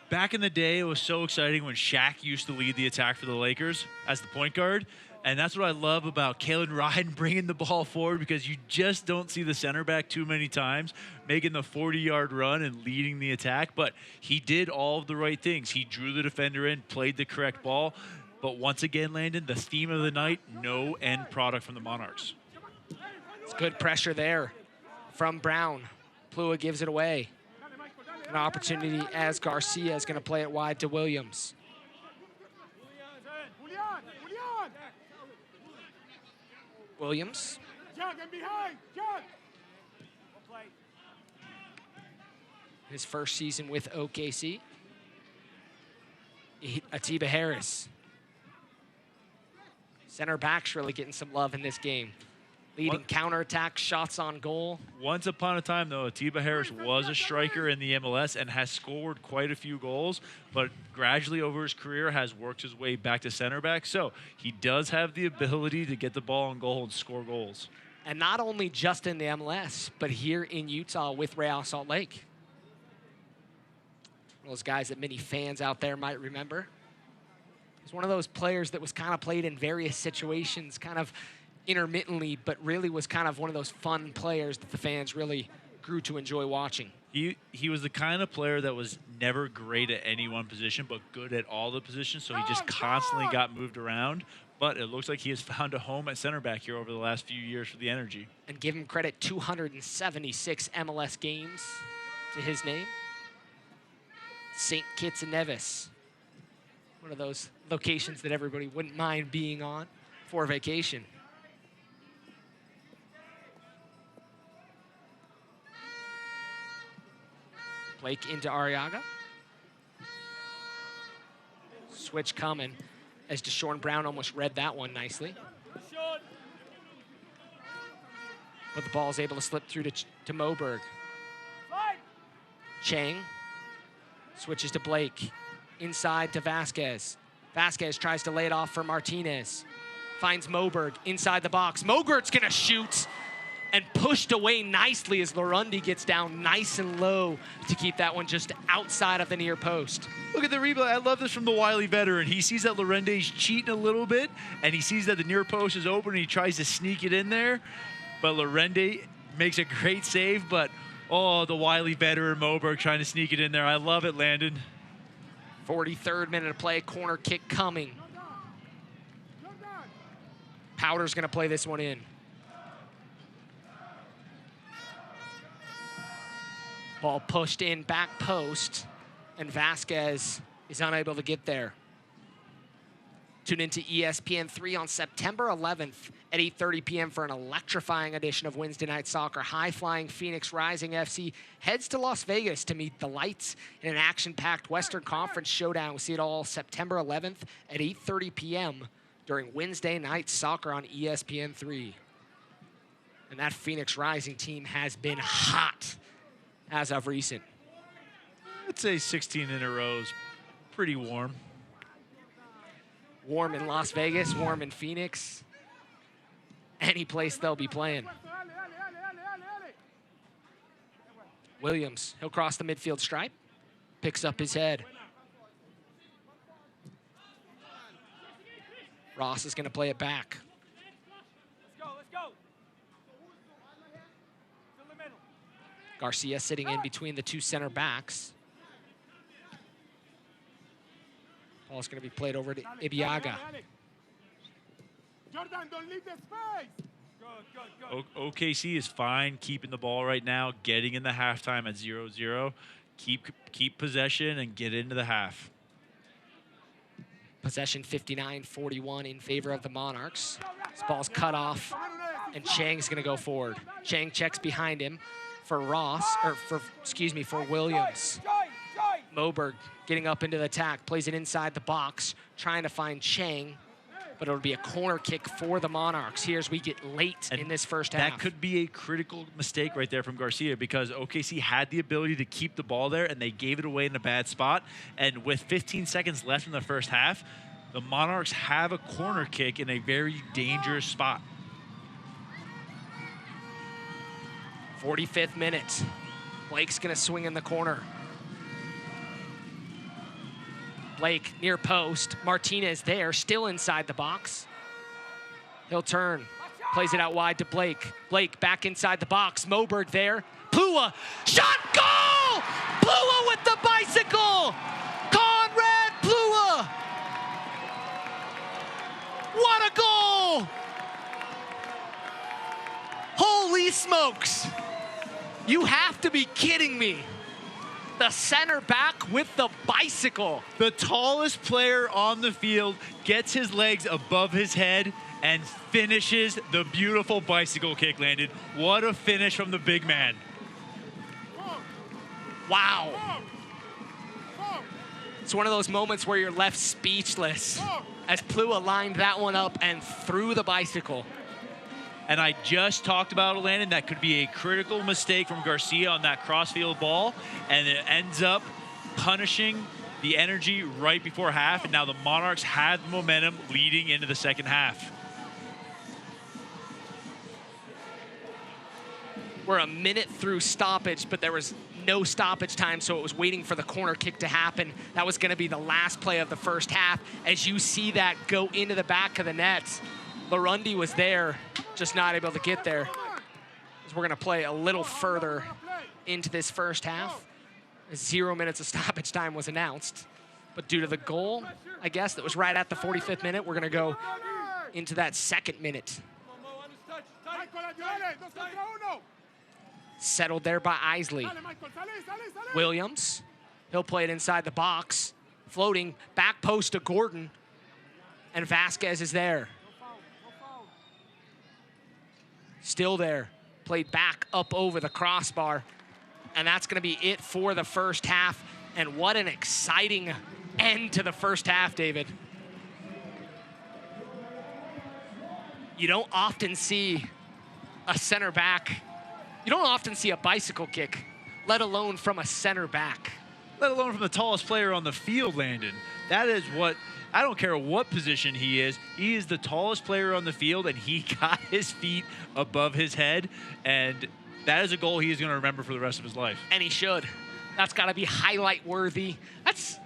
Back in the day, it was so exciting when Shaq used to lead the attack for the Lakers as the point guard. And that's what I love about Kalen Ryan bringing the ball forward, because you just don't see the center back too many times making the 40-yard run and leading the attack. But he did all of the right things. He drew the defender in, played the correct ball. But once again, Landon, the theme of the night, no end product from the Monarchs. It's good pressure there from Brown. Plua gives it away. An opportunity as Garcia is going to play it wide to Williams. Williams. His first season with OKC. Atiba Harris. Center back's really getting some love in this game. Leading counterattack, shots on goal. Once upon a time, though, Atiba Harris was a striker in the MLS and has scored quite a few goals, but gradually over his career has worked his way back to center back. So he does have the ability to get the ball on goal and score goals. And not only just in the MLS, but here in Utah with Real Salt Lake. One of those guys that many fans out there might remember. He's one of those players that was kind of played in various situations, kind of intermittently, but really was kind of one of those fun players that the fans really grew to enjoy watching. He was the kind of player that was never great at any one position, but good at all the positions, so he just constantly got moved around. But it looks like he has found a home at center back here over the last few years for the Energy. And give him credit, 276 MLS games to his name. St. Kitts and Nevis, one of those locations that everybody wouldn't mind being on for vacation. Blake into Arriaga. Switch coming as Deshaun Brown almost read that one nicely. But the ball is able to slip through to Moberg. Chang switches to Blake. Inside to Vasquez. Vasquez tries to lay it off for Martinez. Finds Moberg inside the box. Moberg's gonna shoot, and pushed away nicely as Lorendi gets down nice and low to keep that one just outside of the near post. Look at the replay. I love this from the wily veteran. He sees that Lorendi's cheating a little bit, and he sees that the near post is open, and he tries to sneak it in there. But Lorendi makes a great save, but, oh, the wily veteran Moberg trying to sneak it in there. I love it, Landon. 43rd minute of play, corner kick coming. Powder's gonna play this one in. Ball pushed in, back post, and Vasquez is unable to get there. Tune into ESPN3 on September 11th at 8:30 p.m. for an electrifying edition of Wednesday Night Soccer. High-flying Phoenix Rising FC heads to Las Vegas to meet the Lights in an action-packed Western Conference showdown. We see it all September 11th at 8:30 p.m. during Wednesday Night Soccer on ESPN3. And that Phoenix Rising team has been hot as of recent. I'd say 16 in a row is pretty warm. Warm in Las Vegas, warm in Phoenix. Any place they'll be playing. Williams, he'll cross the midfield stripe, picks up his head. Ross is gonna play it back. Let's go. Garcia sitting in between the two center backs. Ball's gonna be played over to Ibiaga. Jordan, don't leave the space. Good. OKC is fine keeping the ball right now, getting in the halftime at 0-0. Keep possession and get into the half. Possession 59-41 in favor of the Monarchs. This ball's cut off, and Chang's gonna go forward. Chang checks behind him for for Williams. Moberg getting up into the attack, plays it inside the box, trying to find Chang, but it'll be a corner kick for the Monarchs here as we get late in this first half. That could be a critical mistake right there from Garcia, because OKC had the ability to keep the ball there, and they gave it away in a bad spot. And with 15 seconds left in the first half, the Monarchs have a corner kick in a very dangerous spot. 45th minute. Blake's gonna swing in the corner. Blake near post. Martinez there, still inside the box. He'll turn, plays it out wide to Blake. Blake back inside the box. Moberg there. Plua, shot, goal! Plua with the bicycle! Conrad Plua! What a goal! Holy smokes! You have to be kidding me. The center back with the bicycle. The tallest player on the field gets his legs above his head and finishes the beautiful bicycle kick, Landon. What a finish from the big man. Wow. It's one of those moments where you're left speechless as Plua lined that one up and threw the bicycle. And I just talked about it, Landon. That could be a critical mistake from Garcia on that crossfield ball, and it ends up punishing the energy right before half, and now the Monarchs have the momentum leading into the second half. We're a minute through stoppage, but there was no stoppage time, so it was waiting for the corner kick to happen. That was going to be the last play of the first half. As you see that go into the back of the net, Larundi was there, just not able to get there. As we're going to play a little further into this first half. 0 minutes of stoppage time was announced. But due to the goal, I guess, that was right at the 45th minute, we're going to go into that second minute. Settled there by Isley. Williams, he'll play it inside the box. Floating, back post to Gordon. And Vasquez is there. Still there, played back up over the crossbar. And that's gonna be it for the first half. And what an exciting end to the first half, David. You don't often see a center back. You don't often see a bicycle kick, let alone from a center back. Let alone from the tallest player on the field, Landon. That is what, I don't care what position he is the tallest player on the field, and he got his feet above his head, and that is a goal he is going to remember for the rest of his life. And he should. That's got to be highlight worthy. That's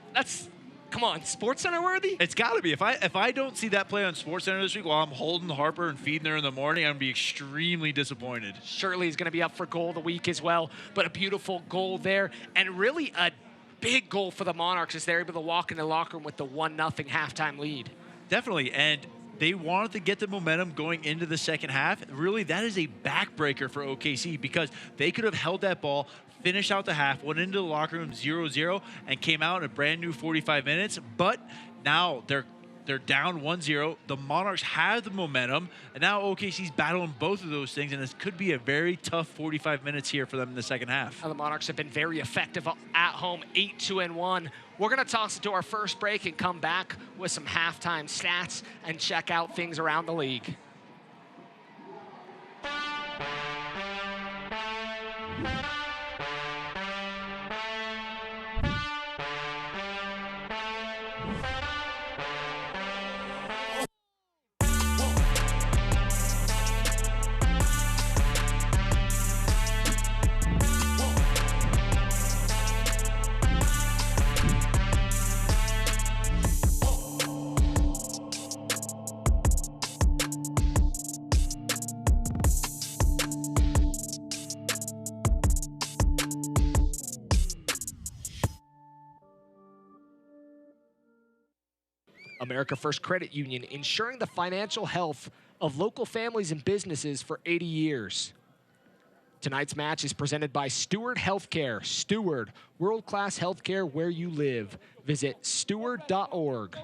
come on, SportsCenter worthy? It's got to be. If I don't see that play on SportsCenter this week while I'm holding Harper and feeding her in the morning, I'm going to be extremely disappointed. Shirley's going to be up for goal of the week as well, but a beautiful goal there, and really a big goal for the Monarchs as they're able to walk in the locker room with the 1-0 halftime lead. Definitely, and they wanted to get the momentum going into the second half. Really, that is a backbreaker for OKC because they could have held that ball, finished out the half, went into the locker room 0-0, and came out in a brand new 45 minutes. But now they're down 1-0. The Monarchs have the momentum, and now OKC's battling both of those things, and this could be a very tough 45 minutes here for them in the second half. Now the Monarchs have been very effective at home, 8-2-1. We're going to toss it to our first break and come back with some halftime stats and check out things around the league. America First Credit Union, ensuring the financial health of local families and businesses for 80 years. Tonight's match is presented by Steward Healthcare. Steward, world-class healthcare where you live. Visit steward.org.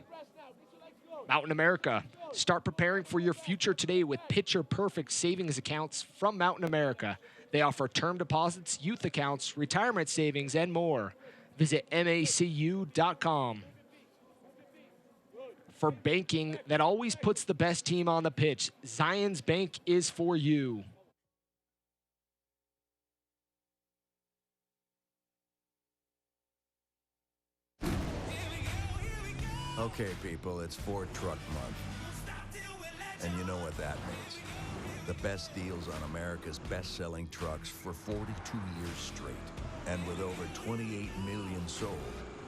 Mountain America. Start preparing for your future today with Picture Perfect savings accounts from Mountain America. They offer term deposits, youth accounts, retirement savings, and more. Visit macu.com. For banking that always puts the best team on the pitch, Zions Bank is for you. Okay, people, it's Ford Truck Month. And you know what that means. The best deals on America's best-selling trucks for 42 years straight. And with over 28 million sold,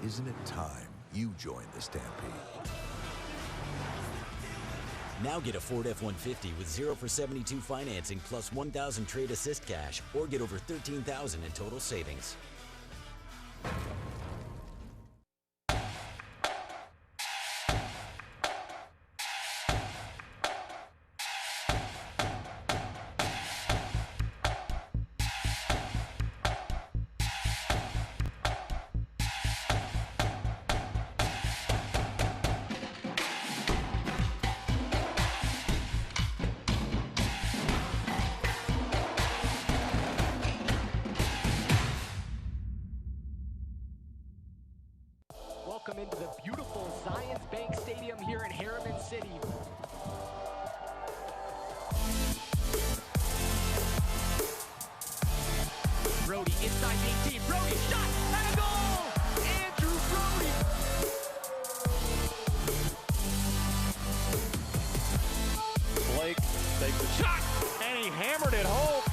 isn't it time you joined the stampede? Now get a Ford F-150 with 0 for 72 financing plus $1,000 trade assist cash, or get over $13,000 in total savings. Welcome into the beautiful Zions Bank Stadium here in Harriman City. Brody inside the team. Brody shot and a goal! Andrew Brody. Blake takes the shot and he hammered it home.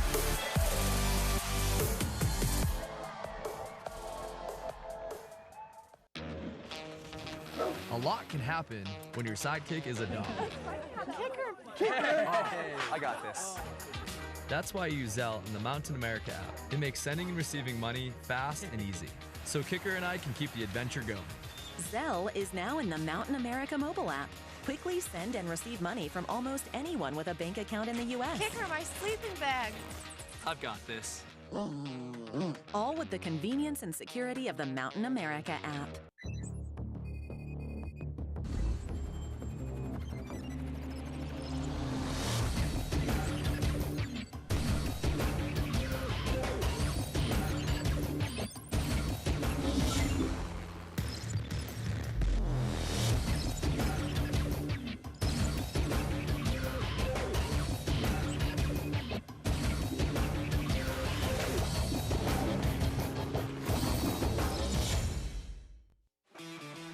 A lot can happen when your sidekick is a dog. I got this. That's why you use Zelle in the Mountain America app. It makes sending and receiving money fast and easy. So Kicker and I can keep the adventure going. Zelle is now in the Mountain America mobile app. Quickly send and receive money from almost anyone with a bank account in the U.S. Kicker, my sleeping bag. I've got this. All with the convenience and security of the Mountain America app.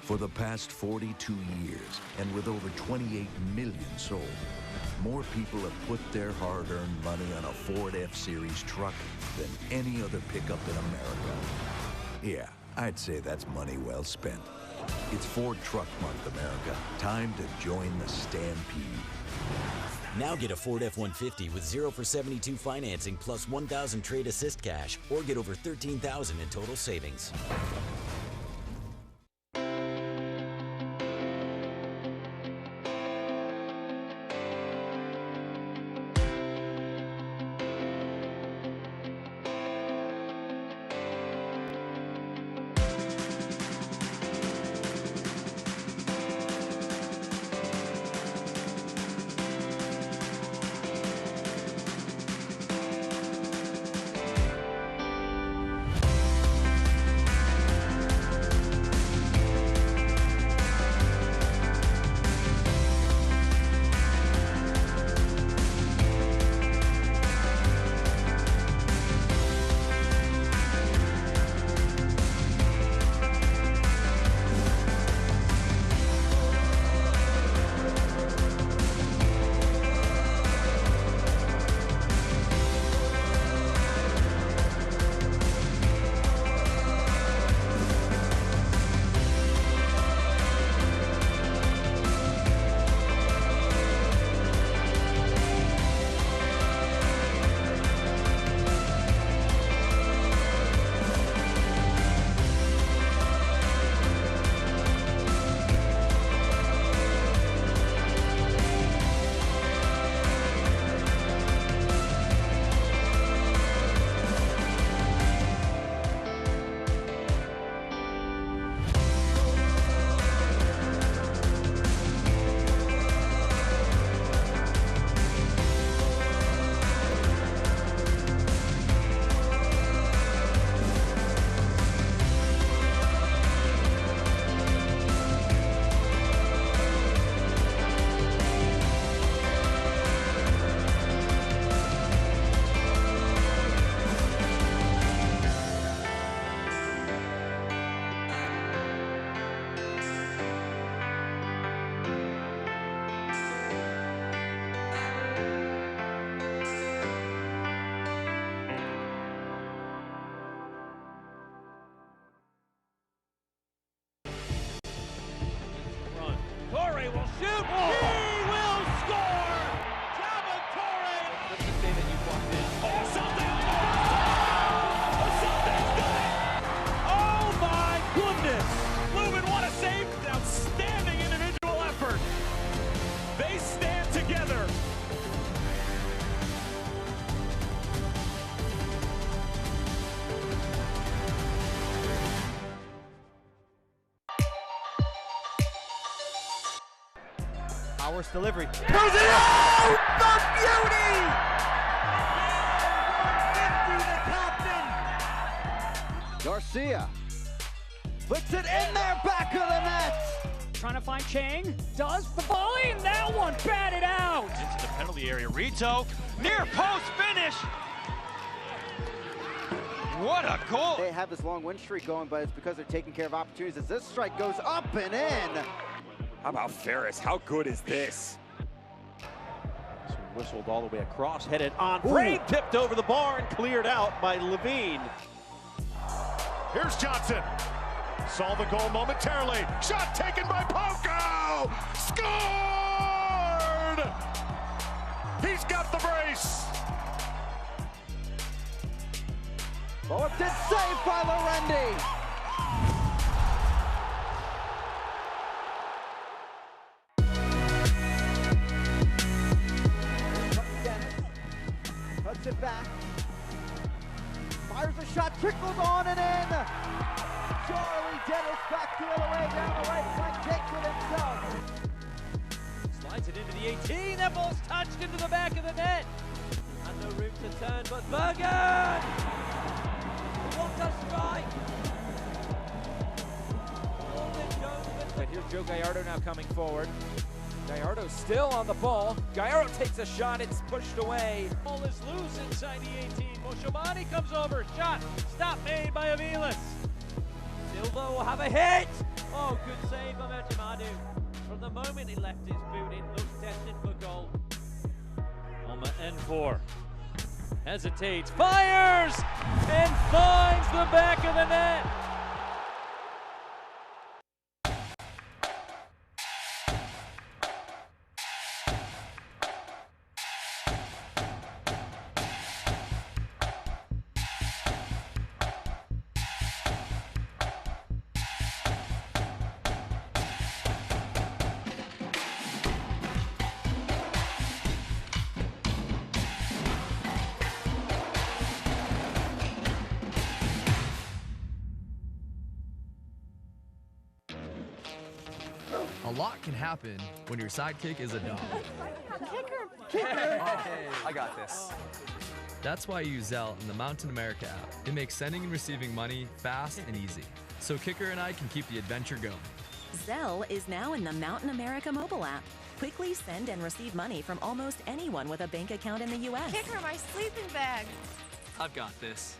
For the past 42 years, and with over 28 million sold, more people have put their hard-earned money on a Ford F-Series truck than any other pickup in America. Yeah, I'd say that's money well spent. It's Ford Truck Month, America. Time to join the stampede. Now get a Ford F-150 with 0 for 72 financing plus $1,000 trade assist cash, or get over $13,000 in total savings. Powers delivery. Throws it out! The beauty! 150 to Compton. Garcia flicks it in there, back of the net. Trying to find Chang. Does the volley, and that one batted out. Into the penalty area. Rito, near post finish. What a goal! They have this long win streak going, but it's because they're taking care of opportunities as this strike goes up and in. How about Ferris? How good is this? This one whistled all the way across, headed on frame, tipped over the bar and cleared out by Levine. Here's Johnson. Saw the goal momentarily. Shot taken by Poco! Scored! He's got the brace! Oh, it's saved by Lorendi. Cuts it back. Fires a shot, trickles on and in. Charlie Dennis back the other way down the right flank, takes it himself. Slides it into the 18. That ball's touched into the back of the net. And no room to turn, but Bergen! What a strike! But here's Joe Gallardo now coming forward. Gallardo still on the ball. Gallardo takes a shot, it's pushed away. Ball is loose inside the 18. Moshamani comes over, shot, stop made by Aviles. Silva will have a hit! Oh, good save by Mejimadu. From the moment he left his boot, it looked destined for goal. On the N4. Hesitates, fires, and finds the back of the net. A lot can happen when your sidekick is a dog. Kicker. I got this. That's why you use Zelle in the Mountain America app. It makes sending and receiving money fast and easy. So Kicker and I can keep the adventure going. Zelle is now in the Mountain America mobile app. Quickly send and receive money from almost anyone with a bank account in the U.S. Kicker, my sleeping bag. I've got this.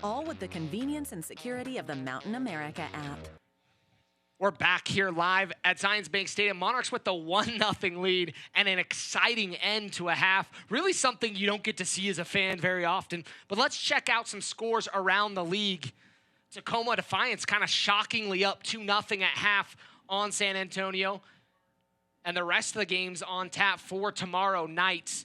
All with the convenience and security of the Mountain America app. We're back here live at Zions Bank Stadium. Monarchs with the 1-0 lead and an exciting end to a half. Really something you don't get to see as a fan very often. But let's check out some scores around the league. Tacoma Defiance kind of shockingly up 2-0 at half on San Antonio. And the rest of the games on tap for tomorrow night.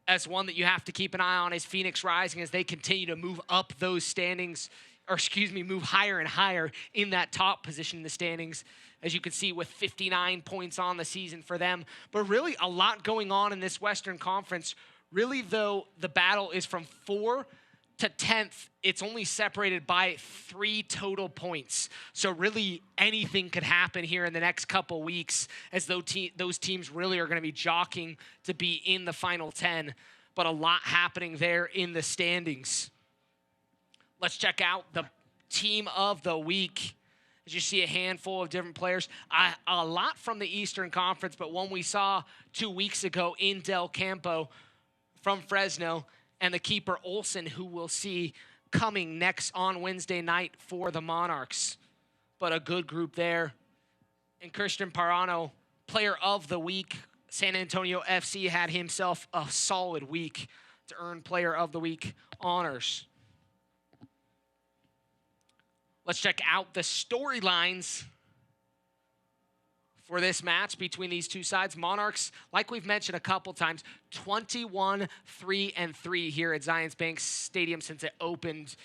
As one that you have to keep an eye on is Phoenix Rising as they continue to move up those standings. Move higher and higher in that top position in the standings, as you can see with 59 points on the season for them. But really a lot going on in this Western Conference. Really, though, the battle is from 4 to 10th. It's only separated by 3 total points. So really anything could happen here in the next couple weeks as those teams really are going to be jockeying to be in the final 10. But a lot happening there in the standings. Let's check out the team of the week. As you see a handful of different players. A lot from the Eastern Conference, but one we saw 2 weeks ago in Del Campo from Fresno, and the keeper Olsen, who we'll see coming next on Wednesday night for the Monarchs. But a good group there. And Christian Parano, player of the week. San Antonio FC had himself a solid week to earn player of the week honors. Let's check out the storylines for this match between these two sides. Monarchs, like we've mentioned a couple times, 21-3-3 here at Zions Bank Stadium since it opened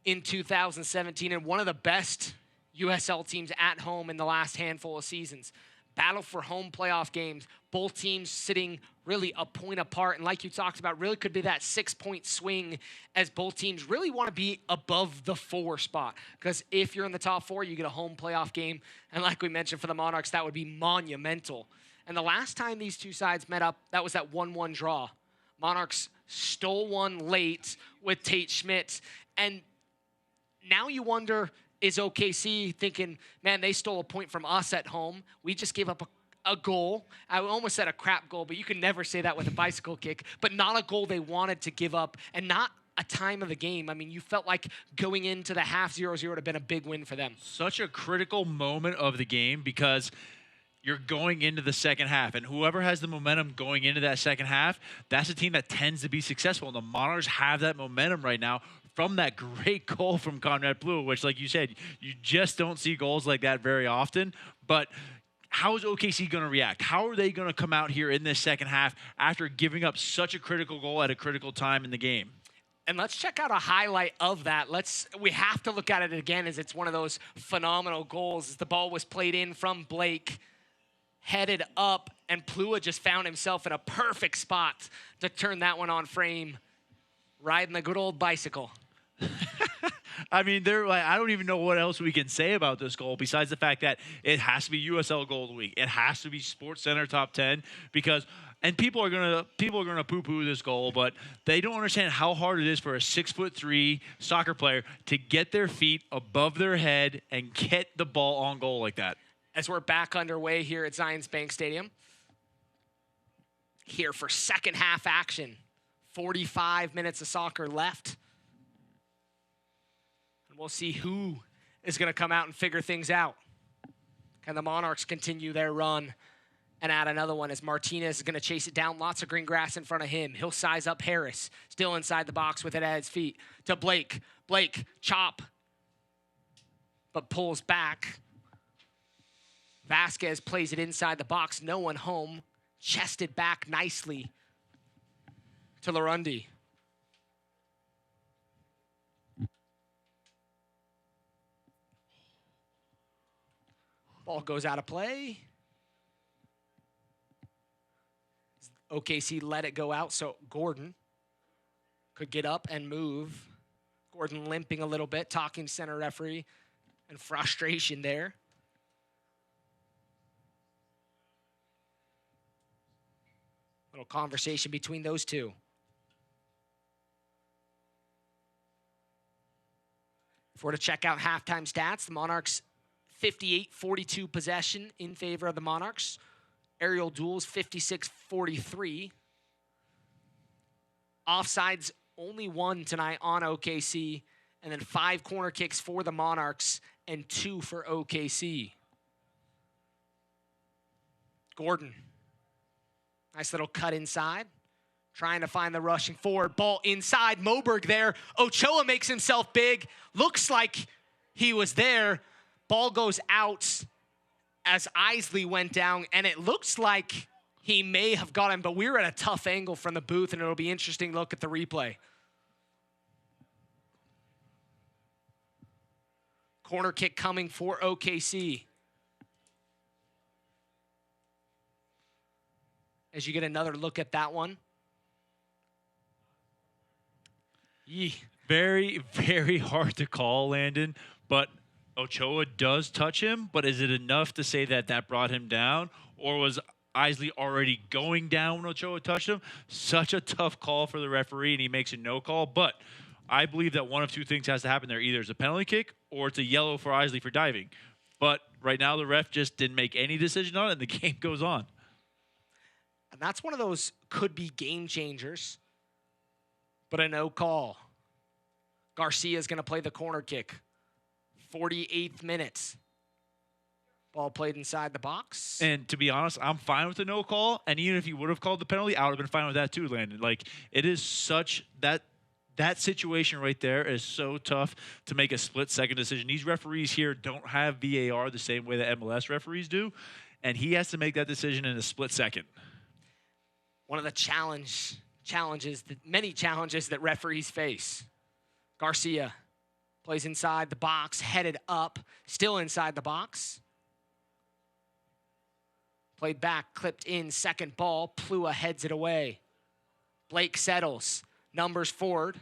in 2017, and one of the best USL teams at home in the last handful of seasons. Battle for home playoff games, both teams sitting really a point apart, and like you talked about, really could be that 6-point swing as both teams really want to be above the 4 spot, because if you're in the top 4, you get a home playoff game, and like we mentioned for the Monarchs, that would be monumental And the last time these two sides met up, that was that 1-1 draw. Monarchs stole one late with Tate Schmidt. And now you wonder, is OKC thinking, man, they stole a point from us at home. We just gave up a goal. I almost said a crap goal, but you can never say that with a bicycle kick. But not a goal they wanted to give up, and not a time of the game. I mean, you felt like going into the half 0-0 would have been a big win for them. Such a critical moment of the game because you're going into the second half, and whoever has the momentum going into that second half, that's a team that tends to be successful. And the Monarchs have that momentum right now from that great goal from Conrad Blue, which, like you said, you just don't see goals like that very often. But how is OKC going to react? How are they going to come out here in this second half after giving up such a critical goal at a critical time in the game? And let's check out a highlight of that. We have to look at it again, as it's one of those phenomenal goals. The ball was played in from Blake, headed up, and Plua just found himself in a perfect spot to turn that one on frame, riding the good old bicycle. I mean, I don't even know what else we can say about this goal besides the fact that it has to be USL Goal of the Week. It has to be SportsCenter Top 10 because, and people are gonna poo-poo this goal, but they don't understand how hard it is for a 6'3" soccer player to get their feet above their head and get the ball on goal like that. As we're back underway here at Zions Bank Stadium, here for second half action, 45 minutes of soccer left. We'll see who is going to come out and figure things out. Can the Monarchs continue their run and add another one as Martinez is going to chase it down? Lots of green grass in front of him. He'll size up Harris, still inside the box with it at his feet, to Blake. Blake, chop, but pulls back. Vasquez plays it inside the box. No one home. Chested back nicely to Larundi. Ball goes out of play. OKC let it go out, so Gordon could get up and move. Gordon limping a little bit, talking center referee, and frustration there. Little conversation between those two. If we're to check out halftime stats, the Monarchs 58-42 possession in favor of the Monarchs. Aerial duels, 56-43. Offsides, only one tonight on OKC. And then 5 corner kicks for the Monarchs and 2 for OKC. Gordon. Nice little cut inside. Trying to find the rushing forward. Ball inside. Moberg there. Ochoa makes himself big. Looks like he was there. Ball goes out as Isley went down, and it looks like he may have got him, but we were at a tough angle from the booth, and it'll be interesting to look at the replay. Corner kick coming for OKC. As you get another look at that one. Yee. Very, very hard to call, Landon, but Ochoa does touch him, but is it enough to say that that brought him down? Or was Isley already going down when Ochoa touched him? Such a tough call for the referee, and he makes a no call. But I believe that one of two things has to happen there. Either it's a penalty kick or it's a yellow for Isley for diving. But right now the ref just didn't make any decision on it, and the game goes on. And that's one of those could be game changers, but a no call. Garcia's going to play the corner kick. 48th minute. Ball played inside the box. And to be honest, I'm fine with the no call. And even if he would have called the penalty, I would have been fine with that too, Landon. Like, it is such that situation right there is so tough to make a split-second decision. These referees here don't have VAR the same way that MLS referees do, and he has to make that decision in a split second. One of the many challenges that referees face. Garcia plays inside the box, headed up, still inside the box. Played back, clipped in, second ball. Plua heads it away. Blake settles, numbers forward.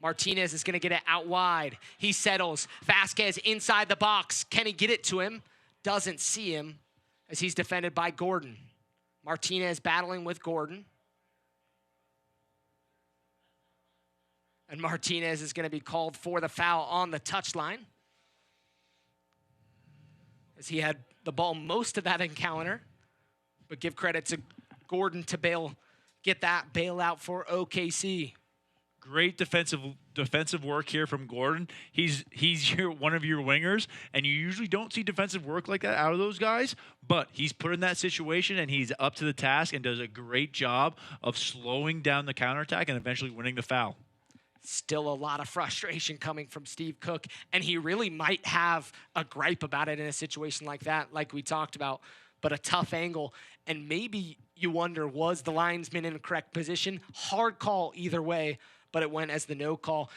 Martinez is going to get it out wide. He settles. Vasquez inside the box. Can he get it to him? Doesn't see him as he's defended by Gordon. Martinez battling with Gordon. And Martinez is going to be called for the foul on the touchline, as he had the ball most of that encounter. But give credit to Gordon to get that bailout for OKC. Great defensive work here from Gordon. He's one of your wingers, and you usually don't see defensive work like that out of those guys, but he's put in that situation, and he's up to the task and does a great job of slowing down the counterattack and eventually winning the foul. Still a lot of frustration coming from Steve Cook, and he really might have a gripe about it in a situation like that, like we talked about, but a tough angle. And maybe you wonder, was the linesman in the correct position? Hard call either way, but it went as the no call.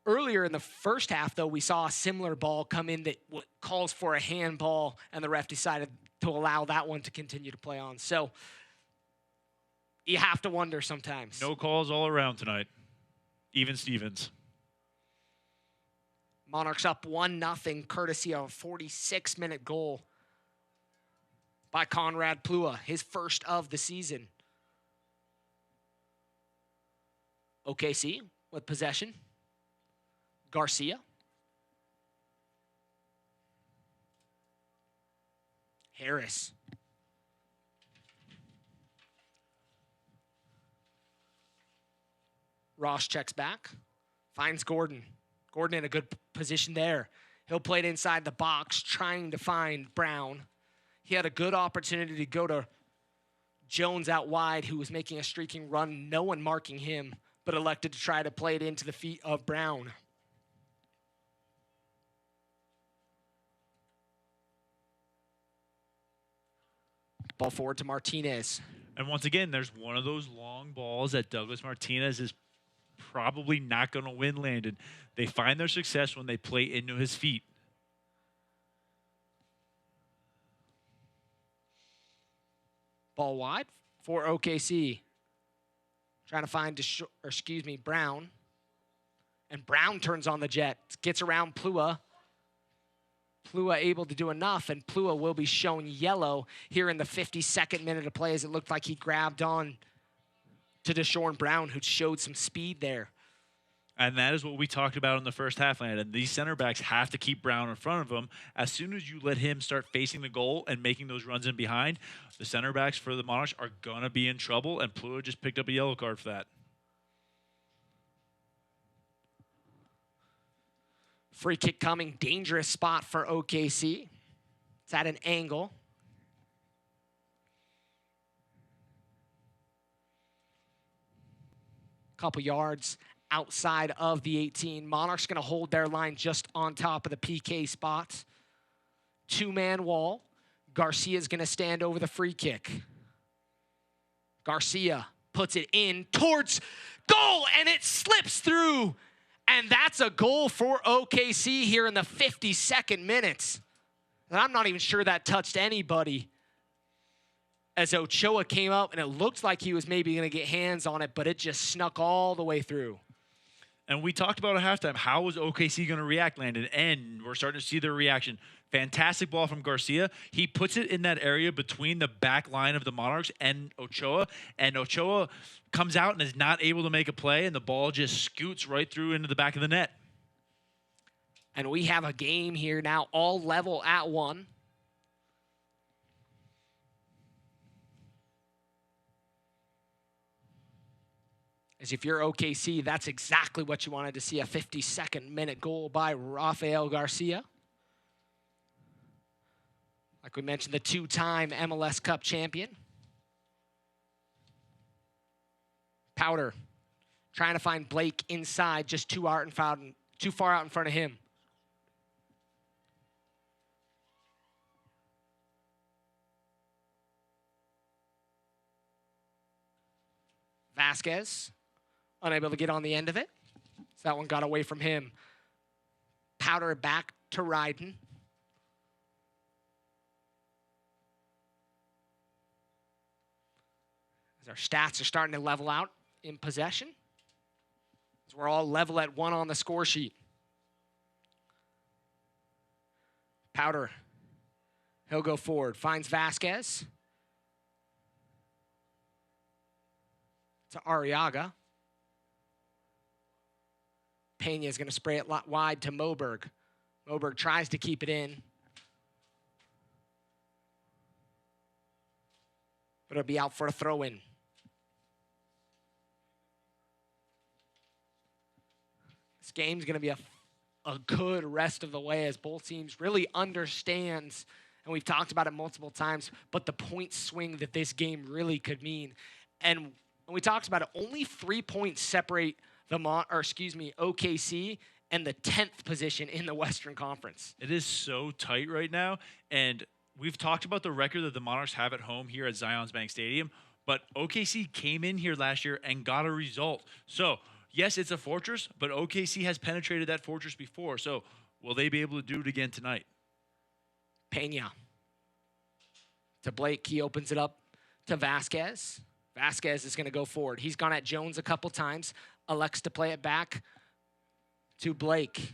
Earlier in the first half, though, we saw a similar ball come in that calls for a handball, and the ref decided to allow that one to continue to play on. So you have to wonder sometimes. No calls all around tonight. Even Stevens. Monarchs up 1-0, courtesy of a 46-minute goal by Conrad Plua, his first of the season. OKC with possession. Garcia. Harris. Ross checks back, finds Gordon. Gordon in a good position there. He'll play it inside the box, trying to find Brown. He had a good opportunity to go to Jones out wide, who was making a streaking run, no one marking him, but elected to try to play it into the feet of Brown. Ball forward to Martinez. And once again, there's one of those long balls that Douglas Martinez is probably not going to win, Landon. They find their success when they play into his feet. Ball wide for OKC. Trying to find, Brown. And Brown turns on the jet. Gets around Plua. Plua able to do enough, and Plua will be shown yellow here in the 52nd minute of play, as it looked like he grabbed on to Deshaun Brown, who showed some speed there. And that is what we talked about in the first half, Landon. These center backs have to keep Brown in front of them. As soon as you let him start facing the goal and making those runs in behind, the center backs for the Monarchs are going to be in trouble, and Plua just picked up a yellow card for that. Free kick coming, dangerous spot for OKC. It's at an angle. Couple yards outside of the 18. Monarchs going to hold their line just on top of the PK spot. Two-man wall. Garcia's going to stand over the free kick. Garcia puts it in towards goal, and it slips through. And that's a goal for OKC here in the 52nd minute. And I'm not even sure that touched anybody, as Ochoa came up, and it looked like he was maybe going to get hands on it, but it just snuck all the way through. And we talked about at halftime, how was OKC going to react, Landon? And we're starting to see their reaction. Fantastic ball from Garcia. He puts it in that area between the back line of the Monarchs and Ochoa comes out and is not able to make a play, and the ball just scoots right through into the back of the net. And we have a game here now, all level at 1. As if you're OKC, that's exactly what you wanted to see, a 52nd minute goal by Rafael Garcia. Like we mentioned, the two-time MLS Cup champion. Powder trying to find Blake inside, just too far out in front of him. Vasquez, unable to get on the end of it. So that one got away from him. Powder back to Ryden. As our stats are starting to level out in possession. So we're all level at 1 on the score sheet. Powder, he'll go forward, finds Vasquez. to Arriaga. Pena is going to spray it wide to Moberg. Moberg tries to keep it in. But it'll be out for a throw-in. This game's going to be a good rest of the way as both teams really understands, and we've talked about it multiple times, but the point swing that this game really could mean. And when we talked about it, only 3 points separate OKC and the 10th position in the Western Conference. It is so tight right now, and we've talked about the record that the Monarchs have at home here at Zions Bank Stadium, but OKC came in here last year and got a result. So, yes, it's a fortress, but OKC has penetrated that fortress before. So, will they be able to do it again tonight? Pena to Blake. He opens it up to Vasquez. Vasquez is going to go forward. He's gone at Jones a couple times. Elects to play it back to Blake.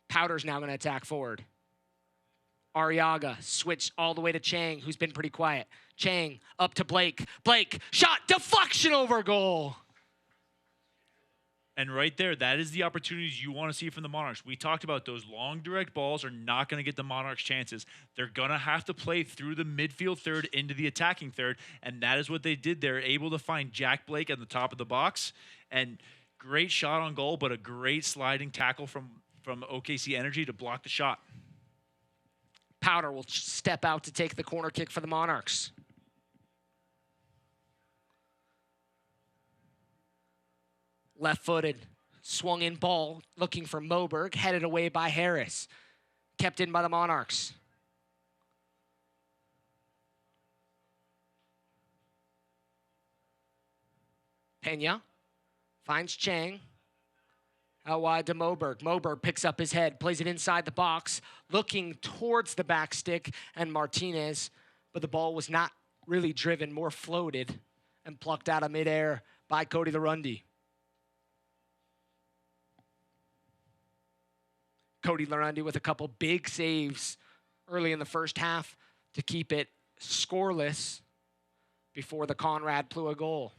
Powder's now going to attack forward. Arriaga switched all the way to Chang, who's been pretty quiet. Chang up to Blake. Blake, shot, deflection over goal. And right there, that is the opportunities you want to see from the Monarchs. We talked about those long direct balls are not going to get the Monarchs chances. They're going to have to play through the midfield third into the attacking third, and that is what they did. They're able to find Jack Blake at the top of the box, and great shot on goal, but a great sliding tackle from OKC Energy to block the shot. Powder will step out to take the corner kick for the Monarchs. Left-footed, swung in ball, looking for Moberg, headed away by Harris. Kept in by the Monarchs. Pena finds Chang. Out wide to Moberg. Moberg picks up his head, plays it inside the box, looking towards the back stick and Martinez, but the ball was not really driven, more floated and plucked out of midair by Cody Larundi. Cody Larundi with a couple big saves early in the first half to keep it scoreless before the Conrad Plua goal.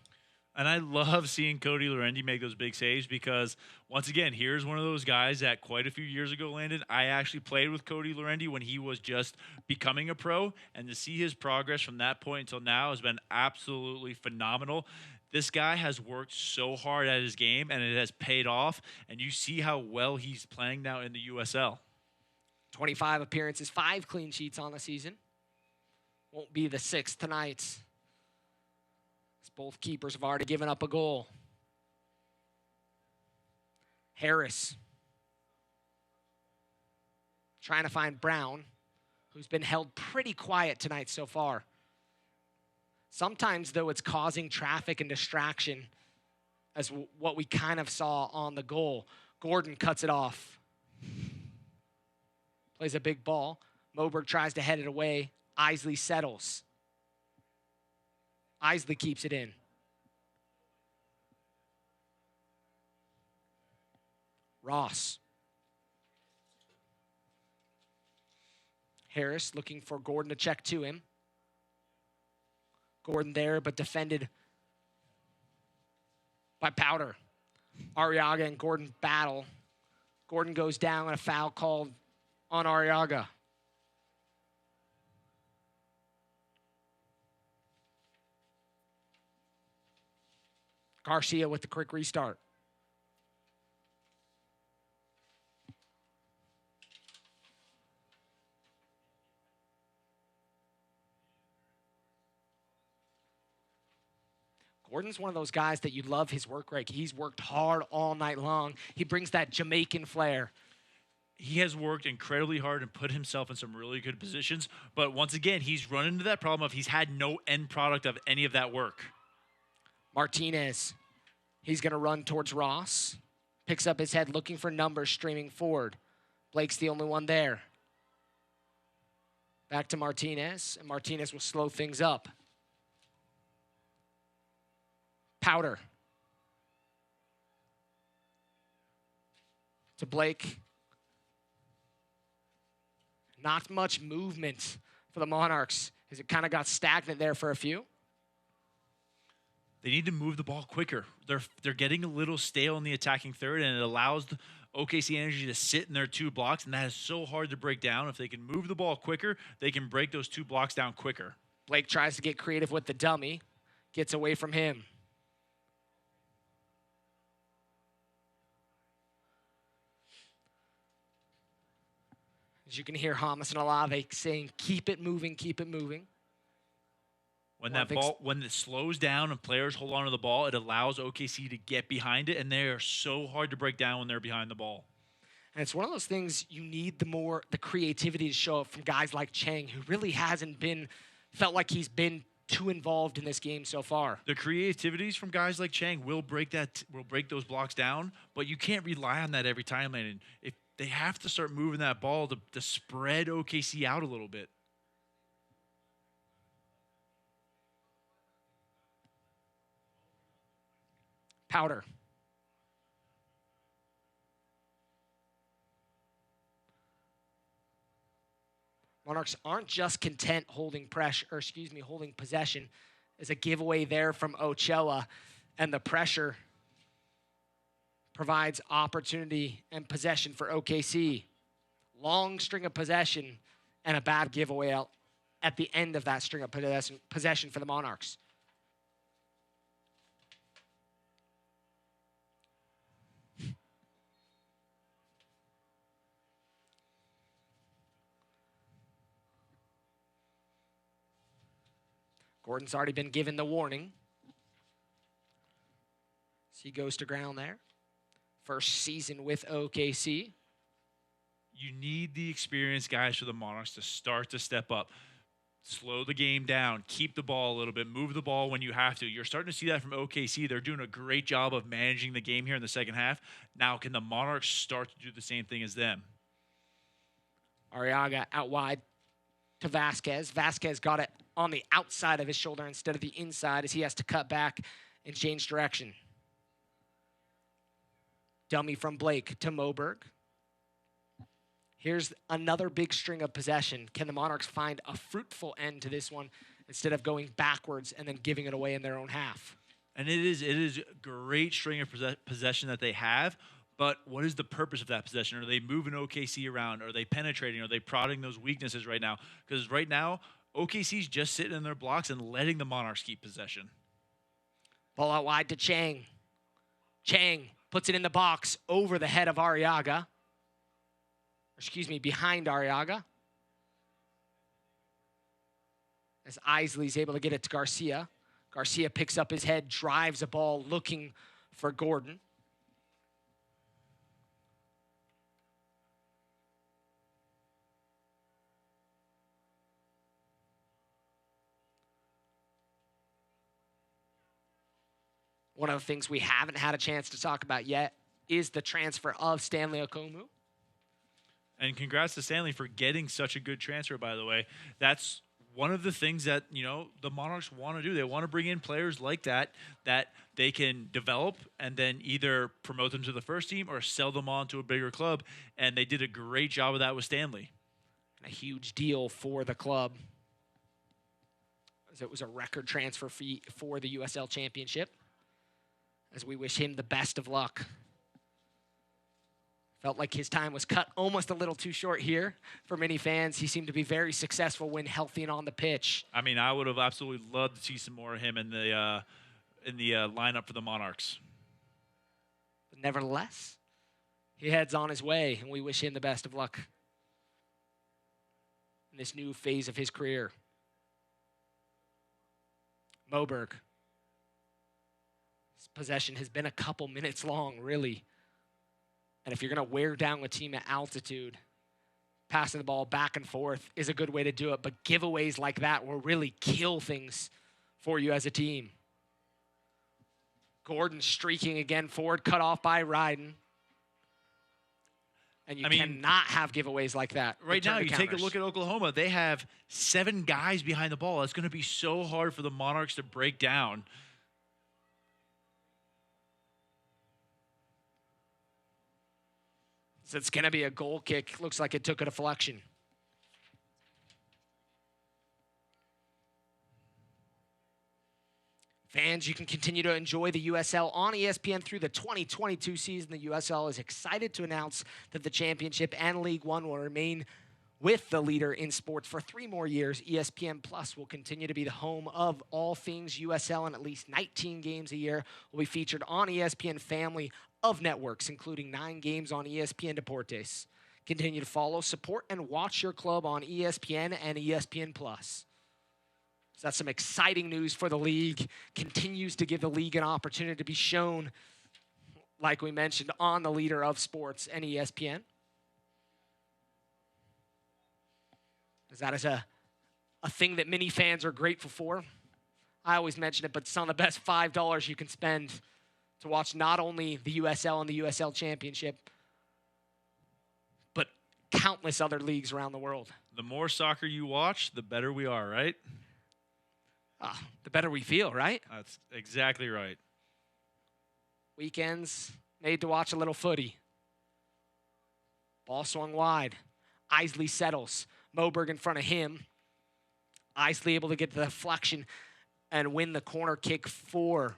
And I love seeing Cody Larundi make those big saves because, once again, here's one of those guys that quite a few years ago, Landon, I actually played with Cody Larundi when he was just becoming a pro, and to see his progress from that point until now has been absolutely phenomenal. This guy has worked so hard at his game, and it has paid off, and you see how well he's playing now in the USL. 25 appearances, 5 clean sheets on the season. Won't be the 6th tonight. Both keepers have already given up a goal. Harris trying to find Brown, who's been held pretty quiet tonight so far. Sometimes, though, it's causing traffic and distraction, as what we kind of saw on the goal. Gordon cuts it off. Plays a big ball. Moberg tries to head it away. Isley settles. Isley keeps it in. Ross. Harris looking for Gordon to check to him. Gordon there, but defended by Powder. Arriaga and Gordon battle. Gordon goes down and a foul called on Arriaga. Garcia with the quick restart. Gordon's one of those guys that you love his work rate. He's worked hard all night long. He brings that Jamaican flair. He has worked incredibly hard and put himself in some really good positions. But once again, he's run into that problem of he's had no end product of any of that work. Martinez, he's going to run towards Ross. Picks up his head, looking for numbers, streaming forward. Blake's the only one there. Back to Martinez, and Martinez will slow things up. Powder. To Blake. Not much movement for the Monarchs, as it kind of got stagnant there for a few. They need to move the ball quicker. They're getting a little stale in the attacking third, and it allows the OKC Energy to sit in their 2 blocks, and that is so hard to break down. If they can move the ball quicker, they can break those 2 blocks down quicker. Blake tries to get creative with the dummy, gets away from him. As you can hear Hamas and Olave saying, keep it moving, keep it moving. When when it slows down and players hold on to the ball, it allows OKC to get behind it, and they are so hard to break down when they're behind the ball. And it's one of those things you need the creativity to show up from guys like Chang, who really hasn't felt like he's been too involved in this game so far. The creativities from guys like Chang will break those blocks down, but you can't rely on that every time, Landon. If they have to start moving that ball to spread OKC out a little bit. Powder. Monarchs aren't just content holding possession. There's a giveaway there from Ochoa, and the pressure provides opportunity and possession for OKC. Long string of possession and a bad giveaway out at the end of that string of possession for the Monarchs. Gordon's already been given the warning. So he goes to ground there. First season with OKC. You need the experienced guys for the Monarchs to start to step up. Slow the game down. Keep the ball a little bit. Move the ball when you have to. You're starting to see that from OKC. They're doing a great job of managing the game here in the second half. Now, can the Monarchs start to do the same thing as them? Arriaga out wide to Vasquez. Vasquez got it on the outside of his shoulder instead of the inside as he has to cut back and change direction. Dummy from Blake to Moberg. Here's another big string of possession. Can the Monarchs find a fruitful end to this one instead of going backwards and then giving it away in their own half? And it is a great string of possession that they have, but what is the purpose of that possession? Are they moving OKC around? Are they penetrating? Are they prodding those weaknesses right now? Because right now, OKC's just sitting in their blocks and letting the Monarchs keep possession. Ball out wide to Chang. Chang puts it in the box over the head of Arriaga. Behind Arriaga. As Isley's able to get it to Garcia. Garcia picks up his head, drives a ball looking for Gordon. One of the things we haven't had a chance to talk about yet is the transfer of Stanley Okomu. And congrats to Stanley for getting such a good transfer, by the way. That's one of the things that, the Monarchs want to do. They want to bring in players like that they can develop and then either promote them to the first team or sell them on to a bigger club. And they did a great job of that with Stanley. A huge deal for the club, as it was a record transfer fee for the USL Championship. As we wish him the best of luck. Felt like his time was cut almost a little too short here for many fans. He seemed to be very successful when healthy and on the pitch. I mean, I would have absolutely loved to see some more of him in the lineup for the Monarchs. But nevertheless, he heads on his way, and we wish him the best of luck in this new phase of his career. Moberg. His possession has been a couple minutes long, really. And if you're going to wear down a team at altitude, passing the ball back and forth is a good way to do it. But giveaways like that will really kill things for you as a team. Gordon streaking again forward, cut off by Ryden. And you cannot have giveaways like that. Right now, you take a look at Oklahoma. They have 7 guys behind the ball. It's going to be so hard for the Monarchs to break down. So it's going to be a goal kick. Looks like it took a deflection. Fans, you can continue to enjoy the USL on ESPN through the 2022 season. The USL is excited to announce that the championship and League One will remain with the leader in sports for 3 more years. ESPN Plus will continue to be the home of all things USL, and at least 19 games a year will be featured on ESPN family of networks, including 9 games on ESPN Deportes. Continue to follow, support, and watch your club on ESPN and ESPN Plus. So that's some exciting news for the league. Continues to give the league an opportunity to be shown, like we mentioned, on the leader of sports and ESPN. As that is a thing that many fans are grateful for. I always mention it, but it's some of the best $5 you can spend to watch not only the USL and the USL Championship, but countless other leagues around the world. The more soccer you watch, the better we are, right? The better we feel, right? That's exactly right. Weekends made to watch a little footy. Ball swung wide. Isley settles. Moberg in front of him. Isley able to get the deflection and win the corner kick for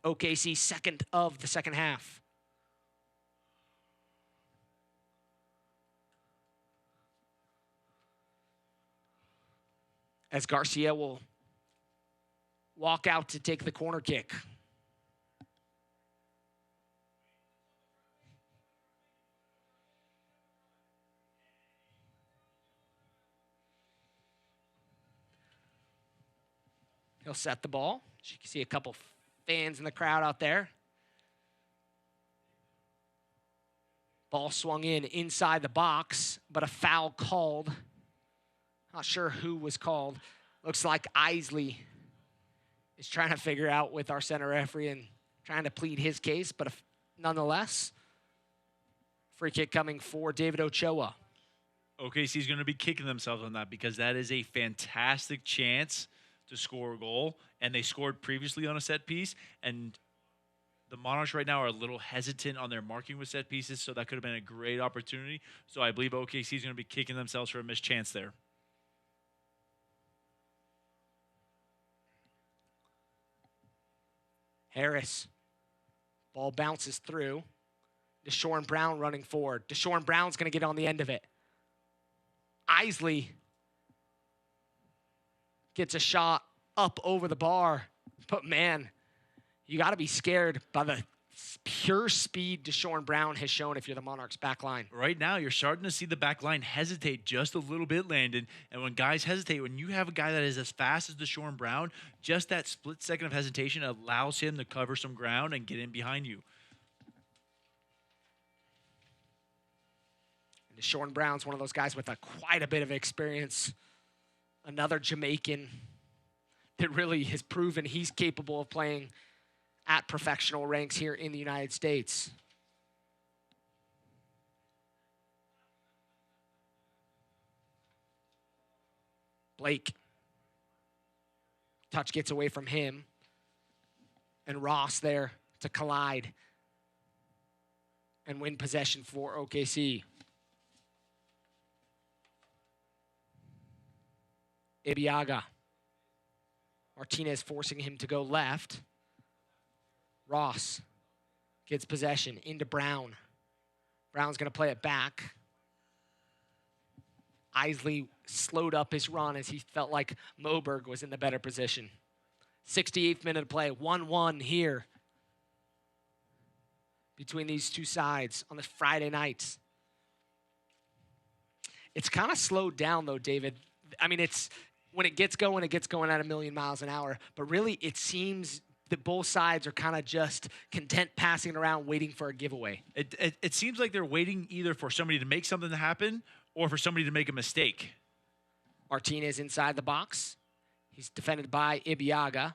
OKC, second of the second half. As Garcia will walk out to take the corner kick. He'll set the ball. As you can see a couple fans in the crowd out there. Ball swung in inside the box, but a foul called. Not sure who was called. Looks like Isley is trying to figure out with our center referee and trying to plead his case, but nonetheless, free kick coming for David Ochoa. OKC is going to be kicking themselves on that because that is a fantastic chance to score a goal, and they scored previously on a set piece, and the Monarchs right now are a little hesitant on their marking with set pieces, so that could have been a great opportunity. So I believe OKC is going to be kicking themselves for a missed chance there. Harris. Ball bounces through. Deshaun Brown running forward. Deshaun Brown's going to get on the end of it. Isley gets a shot up over the bar. But, man, you got to be scared by the pure speed Deshaun Brown has shown if you're the Monarchs back line. Right now, you're starting to see the back line hesitate just a little bit, Landon. And when guys hesitate, when you have a guy that is as fast as Deshaun Brown, just that split second of hesitation allows him to cover some ground and get in behind you. And Deshaun Brown's one of those guys with quite a bit of experience. Another Jamaican that really has proven he's capable of playing at professional ranks here in the United States. Blake. Touch gets away from him. And Ross there to collide and win possession for OKC. Ibiaga. Martinez forcing him to go left. Ross gets possession into Brown. Brown's going to play it back. Isley slowed up his run as he felt like Moberg was in the better position. 68th minute of play, 1-1 here between these two sides on the Friday nights. It's kind of slowed down, though, David. I mean, when it gets going at 1,000,000 miles an hour. But really, it seems that both sides are kind of just content passing it around, waiting for a giveaway. It seems like they're waiting either for somebody to make something happen or for somebody to make a mistake. Martinez inside the box. He's defended by Ibiaga.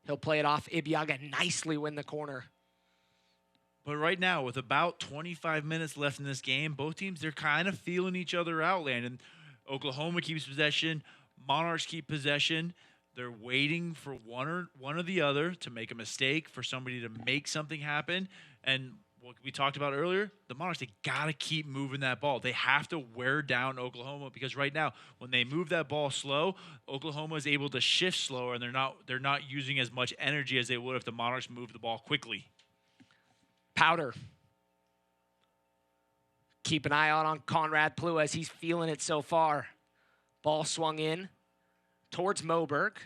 He'll play it off. Ibiaga nicely win the corner. But right now, with about 25 minutes left in this game, both teams, they're kind of feeling each other out, Landon. Oklahoma keeps possession. Monarchs keep possession. They're waiting for one or the other to make a mistake, for somebody to make something happen. And what we talked about earlier, the Monarchs, they got to keep moving that ball. They have to wear down Oklahoma because right now, when they move that ball slow, Oklahoma is able to shift slower, and they're not using as much energy as they would if the Monarchs move the ball quickly. Powder. Keep an eye out on Conrad Plew as he's feeling it so far. Ball swung in towards Moberg,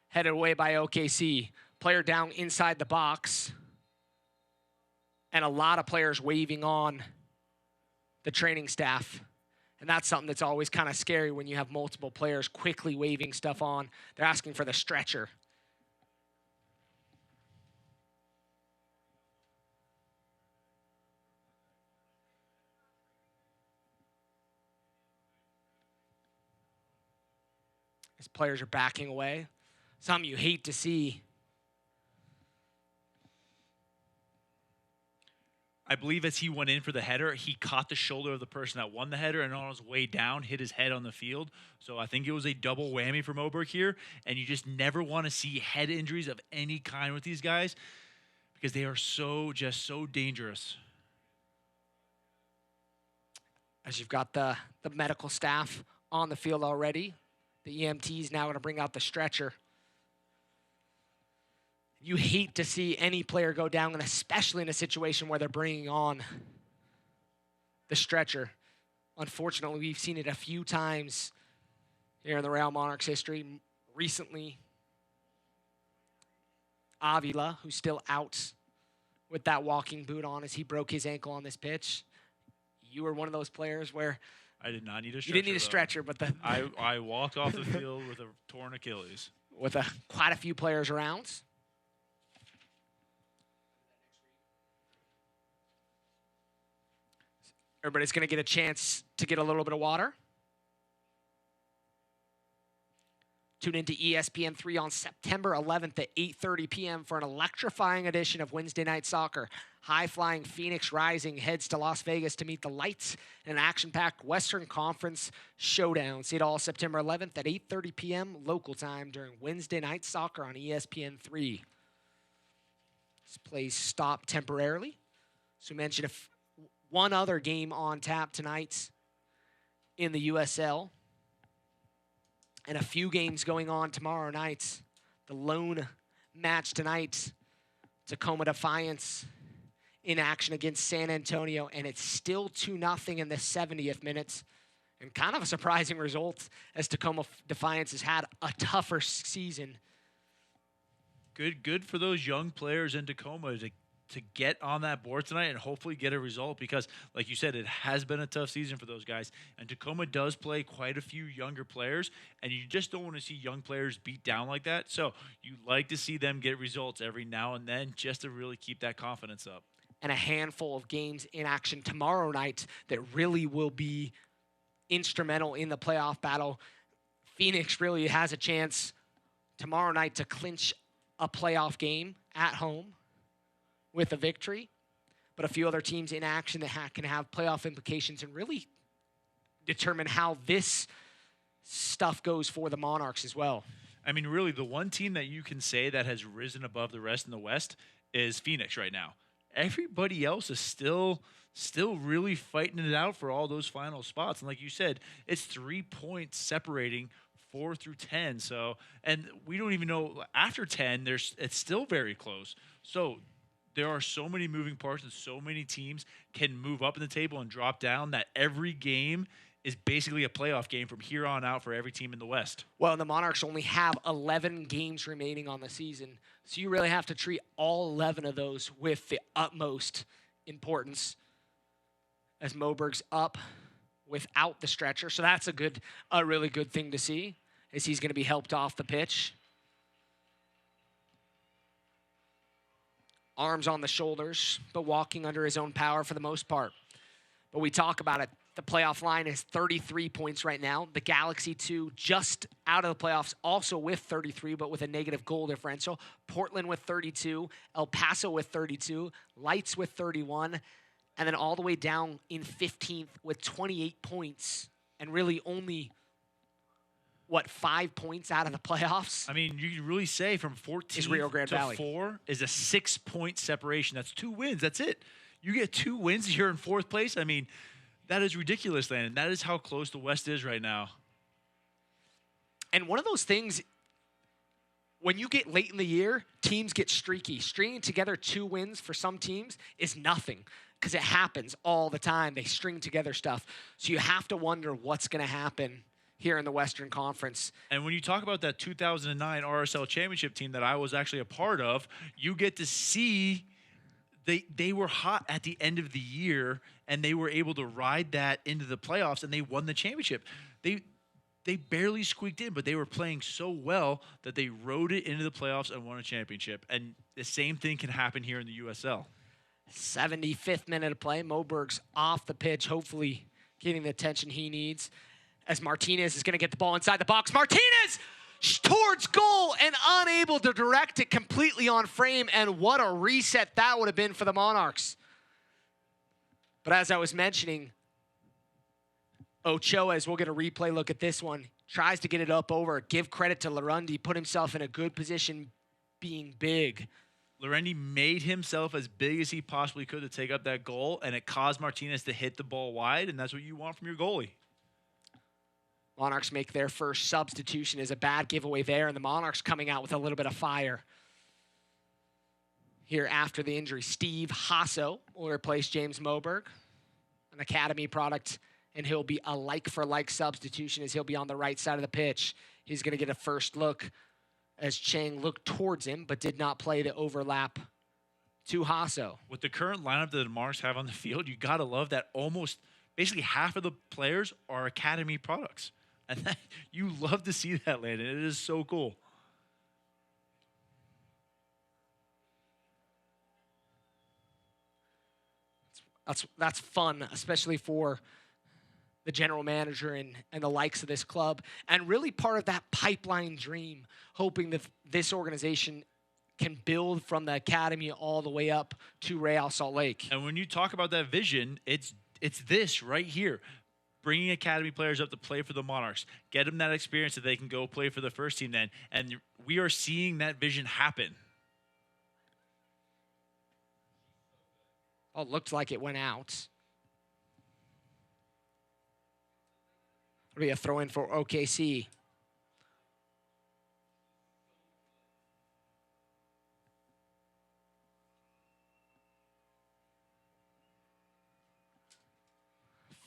headed away by OKC. Player down inside the box. And a lot of players waving on the training staff. And that's something that's always kind of scary when you have multiple players quickly waving stuff on. They're asking for the stretcher. As players are backing away. Something you hate to see. I believe as he went in for the header, he caught the shoulder of the person that won the header and on his way down hit his head on the field. So I think it was a double whammy for Moberg here, and you just never want to see head injuries of any kind with these guys because they are so dangerous. As you've got the medical staff on the field already, the EMT's now going to bring out the stretcher. You hate to see any player go down, and especially in a situation where they're bringing on the stretcher. Unfortunately, we've seen it a few times here in the Real Monarchs history. Recently, Avila, who's still out with that walking boot on as he broke his ankle on this pitch. You were one of those players where I did not need a stretcher. You didn't need a stretcher, but I walked off the field with a torn Achilles. With quite a few players around. Everybody's going to get a chance to get a little bit of water. Tune into ESPN3 on September 11th at 8:30 p.m. for an electrifying edition of Wednesday Night Soccer. High-flying Phoenix Rising heads to Las Vegas to meet the Lights in an action-packed Western Conference showdown. See it all September 11th at 8:30 p.m. local time during Wednesday Night Soccer on ESPN3. This plays stop temporarily. So we mentioned one other game on tap tonight in the USL. And a few games going on tomorrow night. The lone match tonight, Tacoma Defiance in action against San Antonio, and it's still 2-0 in the 70th minute. And kind of a surprising result as Tacoma Defiance has had a tougher season. Good for those young players in Tacoma to get on that board tonight and hopefully get a result because, like you said, it has been a tough season for those guys. And Tacoma does play quite a few younger players, and you just don't want to see young players beat down like that. So you like to see them get results every now and then just to really keep that confidence up. And a handful of games in action tomorrow night that really will be instrumental in the playoff battle. Phoenix really has a chance tomorrow night to clinch a playoff game at home with a victory, but a few other teams in action that can have playoff implications and really determine how this stuff goes for the Monarchs as well. I mean, really, the one team that you can say that has risen above the rest in the West is Phoenix right now. Everybody else is still really fighting it out for all those final spots. And like you said, it's 3 points separating 4 through 10. So, and we don't even know after 10, it's still very close. So there are so many moving parts and so many teams can move up in the table and drop down that every game is basically a playoff game from here on out for every team in the West. Well, the Monarchs only have 11 games remaining on the season, so you really have to treat all 11 of those with the utmost importance as Moberg's up without the stretcher. So that's a really good thing to see as he's going to be helped off the pitch. Arms on the shoulders, but walking under his own power for the most part. But we talk about it. The playoff line is 33 points right now. The Galaxy 2 just out of the playoffs, also with 33, but with a negative goal differential. Portland with 32. El Paso with 32. Lights with 31. And then all the way down in 15th with 28 points. And really only, 5 points out of the playoffs? I mean, you can really say from 14 Rio Grande to Valley. 4 is a 6-point separation. That's 2 wins. That's it. You get 2 wins, you're in 4th place. I mean, that is ridiculous, Landon. That is how close the West is right now. And one of those things, when you get late in the year, teams get streaky. Stringing together 2 wins for some teams is nothing because it happens all the time. They string together stuff. So you have to wonder what's going to happen here in the Western Conference. And when you talk about that 2009 RSL championship team that I was actually a part of, you get to see they were hot at the end of the year, and they were able to ride that into the playoffs, and they won the championship. They barely squeaked in, but they were playing so well that they rode it into the playoffs and won a championship. And the same thing can happen here in the USL. 75th minute of play. Moberg's off the pitch, hopefully getting the attention he needs, as Martinez is going to get the ball inside the box. Martinez towards goal and unable to direct it completely on frame, and what a reset that would have been for the Monarchs. But as I was mentioning, Ochoa, as we'll get a replay look at this one, tries to get it up over. Give credit to Larundi, put himself in a good position being big. Larundi made himself as big as he possibly could to take up that goal, and it caused Martinez to hit the ball wide, and that's what you want from your goalie. Monarchs make their first substitution. Is a bad giveaway there, and the Monarchs coming out with a little bit of fire. Here after the injury, Steve Hasso will replace James Moberg, an academy product, and he'll be a like-for-like substitution as he'll be on the right side of the pitch. He's going to get a first look as Chang looked towards him, but did not play the overlap to Hasso. With the current lineup that the Monarchs have on the field, you got to love that almost basically half of the players are academy products. And that, you love to see that, Landon. It is so cool. That's fun, especially for the general manager and the likes of this club, and really part of that pipeline dream, hoping that this organization can build from the academy all the way up to Real Salt Lake. And when you talk about that vision, it's this right here. Bringing academy players up to play for the Monarchs, get them that experience that they can go play for the first team then. And we are seeing that vision happen. Oh, it looked like it went out. It'll be a throw in for OKC.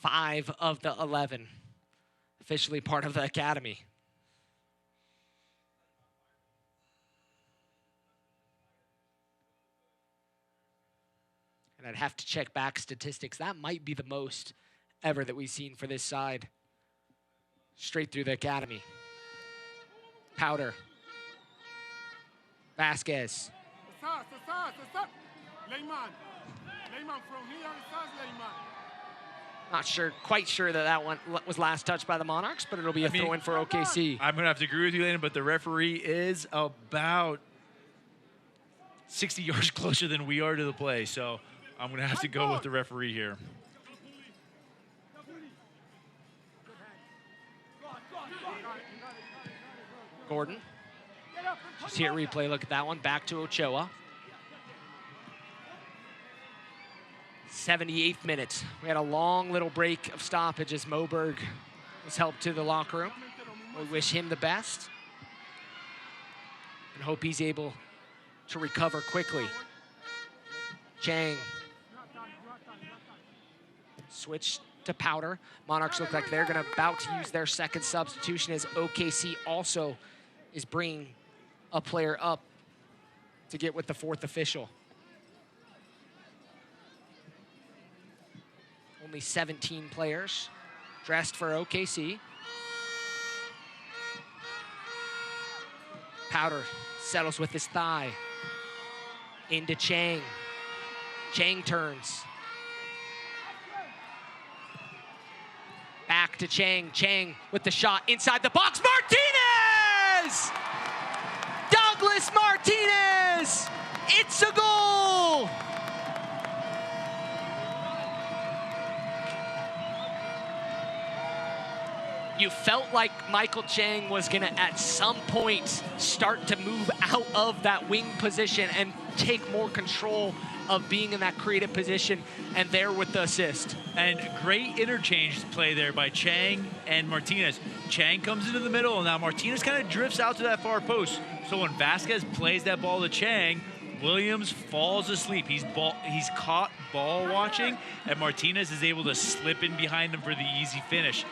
Five of the 11 officially part of the academy. And I'd have to check back statistics. That might be the most ever that we've seen for this side. Straight through the academy. Powder. Vasquez. Not sure, quite sure that one was last touched by the Monarchs, but it'll be a throw-in for OKC. I'm going to have to agree with you, Landon, but the referee is about 60 yards closer than we are to the play, so I'm going to have to go with the referee here. Gordon. Just here, replay, look at that one. Back to Ochoa. 78th minute. We had a long little break of stoppage as Moberg was helped to the locker room. We wish him the best and hope he's able to recover quickly. Chang. Switch to Powder. Monarchs look like they're about to use their second substitution as OKC also is bringing a player up to get with the fourth official. Only 17 players dressed for OKC. Powder settles with his thigh. Into Chang. Chang turns. Back to Chang. Chang with the shot inside the box. Martinez! Douglas Martinez! It's a goal! you felt like Michael Chang was going to, at some point, start to move out of that wing position and take more control of being in that creative position, and there with the assist. And great interchange play there by Chang and Martinez. Chang comes into the middle, and now Martinez kind of drifts out to that far post. So when Vasquez plays that ball to Chang, Williams falls asleep. He's caught ball watching, and Martinez is able to slip in behind him for the easy finish.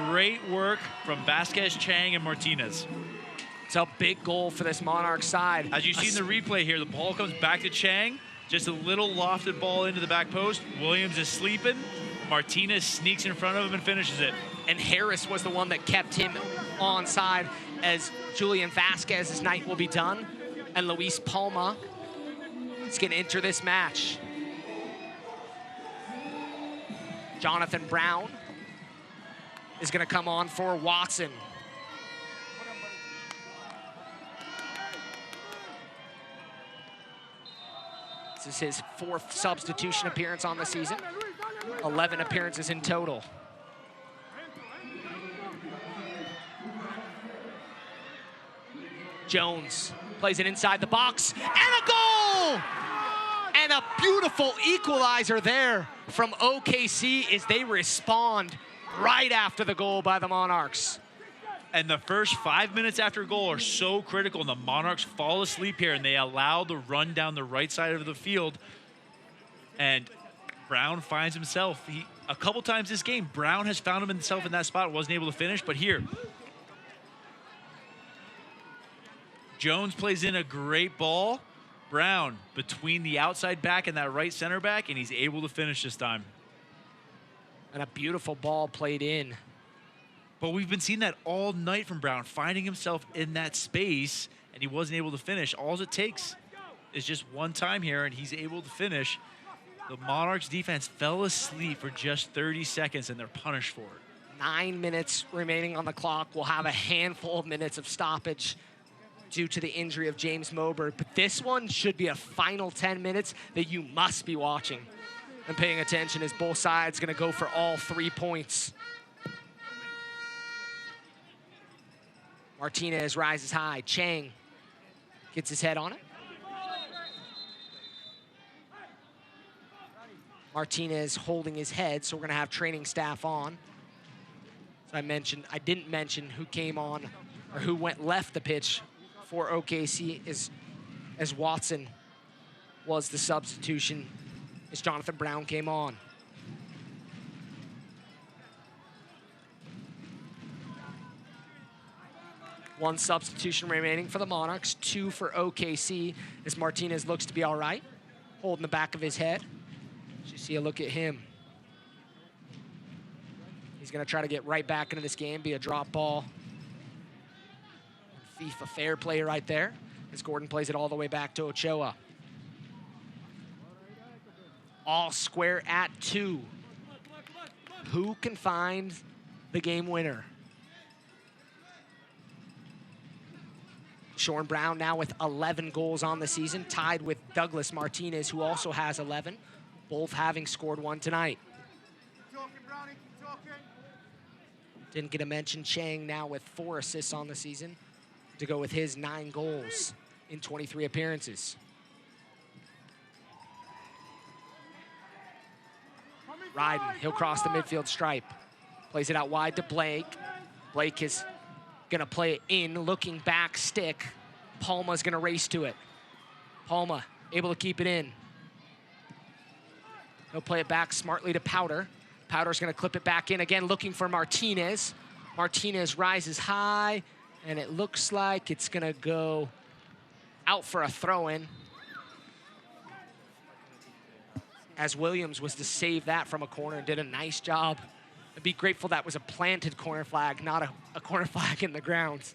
Great work from Vasquez, Chang, and Martinez. It's a big goal for this Monarchs side. As you see in the replay here, the ball comes back to Chang. Just a little lofted ball into the back post. Williams is sleeping. Martinez sneaks in front of him and finishes it. And Harris was the one that kept him onside, as Julian Vasquez's night will be done. And Luis Palma is going to enter this match. Jonathan Brown is going to come on for Watson. This is his 4th substitution appearance on the season. 11 appearances in total. Jones plays it inside the box, and a goal! And a beautiful equalizer there from OKC as they respond right after the goal by the Monarchs. And the first 5 minutes after goal are so critical, and the Monarchs fall asleep here, and they allow the run down the right side of the field. And Brown finds himself. A couple times this game, Brown has found himself in that spot, wasn't able to finish, but here, Jones plays in a great ball. Brown between the outside back and that right center back, and he's able to finish this time. And a beautiful ball played in. But we've been seeing that all night from Brown, finding himself in that space, and he wasn't able to finish. All it takes is just one time here, and he's able to finish. The Monarchs defense fell asleep for just 30 seconds, and they're punished for it. 9 minutes remaining on the clock. We'll have a handful of minutes of stoppage due to the injury of James Moberg. But this one should be a final 10 minutes that you must be watching and paying attention, as both sides going to go for all 3 points. Martinez rises high. Chang gets his head on it. Martinez holding his head, so we're going to have training staff on. So I didn't mention who came on or who left the pitch for OKC as Watson was the substitution as Jonathan Brown came on. One substitution remaining for the Monarchs, 2 for OKC, as Martinez looks to be all right, holding the back of his head. As you see a look at him. He's going to try to get right back into this game, be a drop ball. FIFA fair play right there, as Gordon plays it all the way back to Ochoa. All square at 2. Who can find the game winner? Sean Brown now with 11 goals on the season, tied with Douglas Martinez, who also has 11, both having scored 1 tonight. Didn't get to mention Chang now with 4 assists on the season to go with his 9 goals in 23 appearances. Ryden, he'll cross the midfield stripe. Plays it out wide to Blake. Blake is gonna play it in, looking back stick. Palma's gonna race to it. Palma able to keep it in. He'll play it back smartly to Powder. Powder's gonna clip it back in again, looking for Martinez. Martinez rises high, and it looks like it's gonna go out for a throw-in, as Williams was to save that from a corner and did a nice job. I'd be grateful that was a planted corner flag, not a corner flag in the ground. So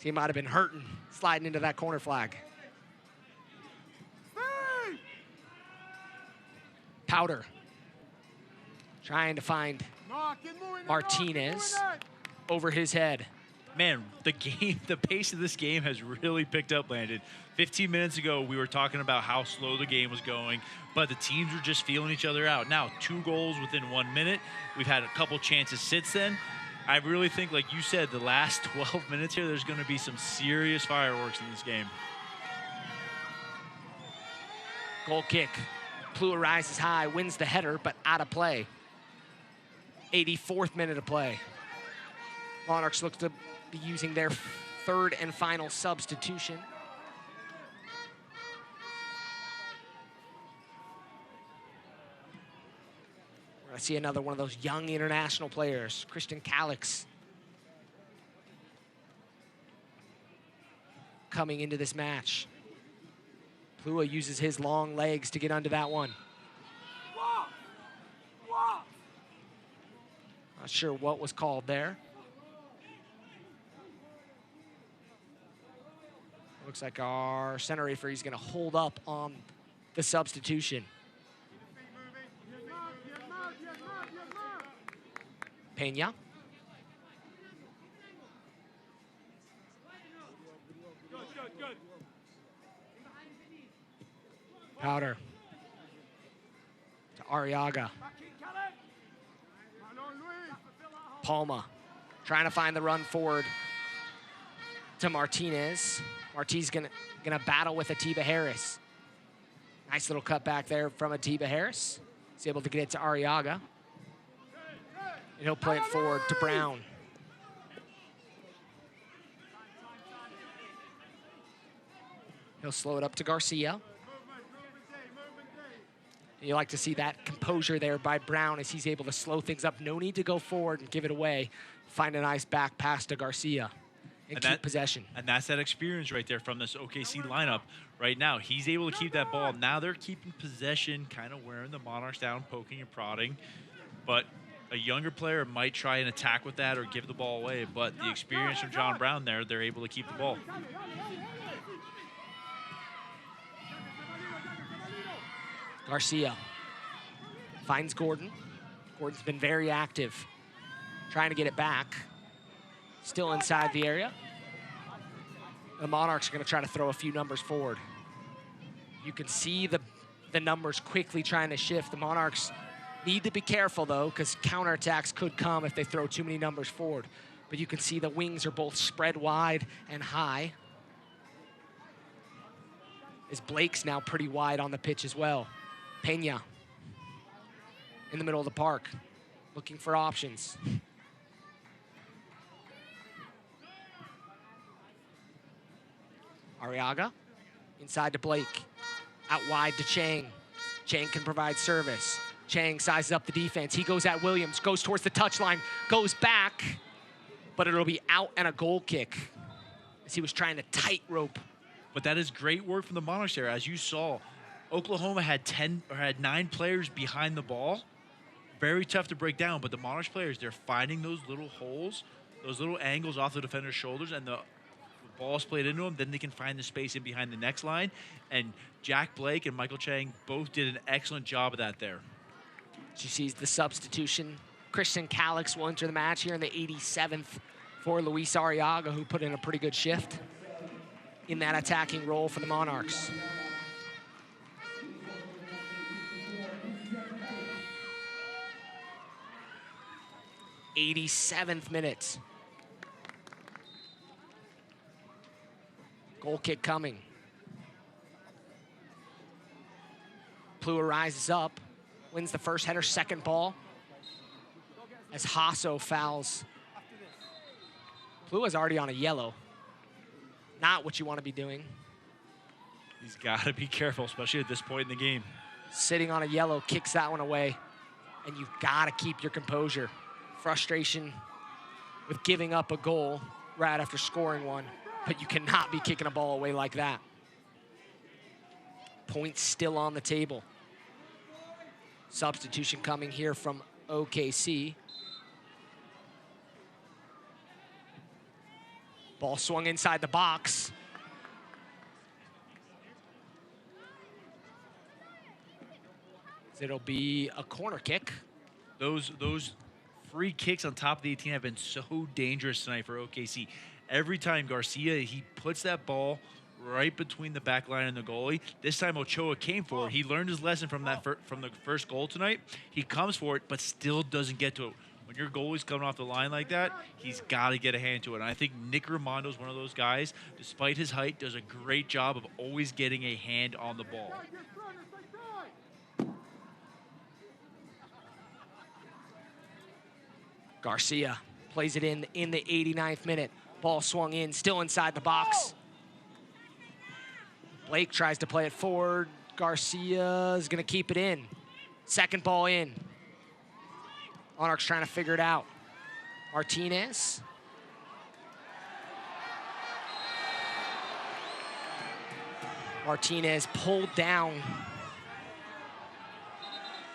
he might have been hurting sliding into that corner flag. Powder trying to find Martinez over his head. Man, the pace of this game has really picked up, Landon. 15 minutes ago, we were talking about how slow the game was going, but the teams were just feeling each other out. Now, 2 goals within 1 minute. We've had a couple chances since then. I really think, like you said, the last 12 minutes here, there's going to be some serious fireworks in this game. Goal kick. Plua rises high, wins the header, but out of play. 84th minute of play. Monarchs look to be using their third and final substitution. We're going to see another one of those young international players, Christian Calix, coming into this match. Plua uses his long legs to get under that one. Not sure what was called there. Looks like our center referee is going to hold up on the substitution. Peña. Powder. To Arriaga. Palma trying to find the run forward to Martinez. Martinez gonna battle with Atiba Harris. Nice little cut back there from Atiba Harris. He's able to get it to Arriaga. And he'll play it forward to Brown. He'll slow it up to Garcia. You like to see that composure there by Brown as he's able to slow things up. No need to go forward and give it away. Find a nice back pass to Garcia and keep possession. And that's that experience right there from this OKC lineup right now. He's able to keep that ball. Now they're keeping possession, kind of wearing the Monarchs down, poking and prodding. But a younger player might try and attack with that or give the ball away. But the experience from John Brown there, they're able to keep the ball. Garcia finds Gordon. Gordon's been very active, trying to get it back. Still inside the area. The Monarchs are going to try to throw a few numbers forward. You can see the numbers quickly trying to shift. The Monarchs need to be careful, though, because counterattacks could come if they throw too many numbers forward. But you can see the wings are both spread wide and high. As Blake's now pretty wide on the pitch as well. Peña in the middle of the park, looking for options. Arriaga inside to Blake, out wide to Chang. Chang can provide service. Chang sizes up the defense. He goes at Williams, goes towards the touchline, goes back, but it'll be out and a goal kick as he was trying to tightrope. But that is great work from the Monarchs there. As you saw, Oklahoma had 9 players behind the ball. Very tough to break down, but the Monarchs players, they're finding those little holes, those little angles off the defender's shoulders, and the ball's played into them. Then they can find the space in behind the next line. And Jack Blake and Michael Chang both did an excellent job of that there. She sees the substitution. Christian Calix will enter the match here in the 87th for Luis Arriaga, who put in a pretty good shift in that attacking role for the Monarchs. '87th minute. Goal kick coming. Plua rises up, wins the first header, second ball, as Hasso fouls. Plua's already on a yellow. Not what you want to be doing. He's got to be careful, especially at this point in the game. Sitting on a yellow, kicks that one away, and you've got to keep your composure. Frustration with giving up a goal right after scoring one, but you cannot be kicking a ball away like that. Points still on the table. Substitution coming here from OKC. Ball swung inside the box. It'll be a corner kick. Those free kicks on top of the 18 have been so dangerous tonight for OKC. Every time Garcia, he puts that ball right between the back line and the goalie. This time Ochoa came for it. He learned his lesson from that from the first goal tonight. He comes for it, but still doesn't get to it. When your goalie's coming off the line like that, he's got to get a hand to it. And I think Nick Raimondo is one of those guys, despite his height, does a great job of always getting a hand on the ball. Garcia plays it in the 89th minute. Ball swung in, still inside the box. Blake tries to play it forward. Garcia is going to keep it in. Second ball in. Monarchs trying to figure it out. Martinez. Martinez pulled down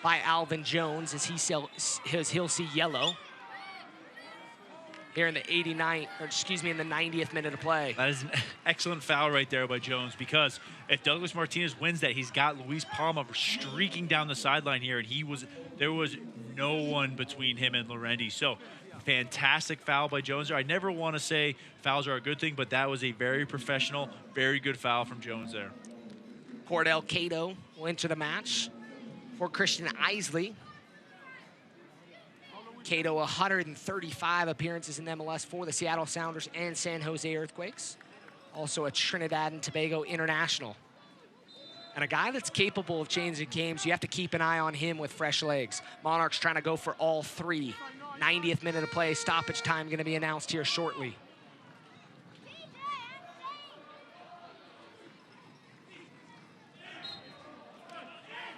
by Alvin Jones as he'll see yellow here in the 90th minute of play. That is an excellent foul right there by Jones, because if Douglas Martinez wins that, he's got Luis Palma streaking down the sideline here, and there was no one between him and Lorendi. So fantastic foul by Jones there. I never want to say fouls are a good thing, but that was a very professional, very good foul from Jones there. Cordell Cato will enter the match for Christian Isley. Cato, 135 appearances in MLS for the Seattle Sounders and San Jose Earthquakes. Also a Trinidad and Tobago international. And a guy that's capable of changing games, you have to keep an eye on him with fresh legs. Monarchs trying to go for all three. 90th minute of play, stoppage time going to be announced here shortly.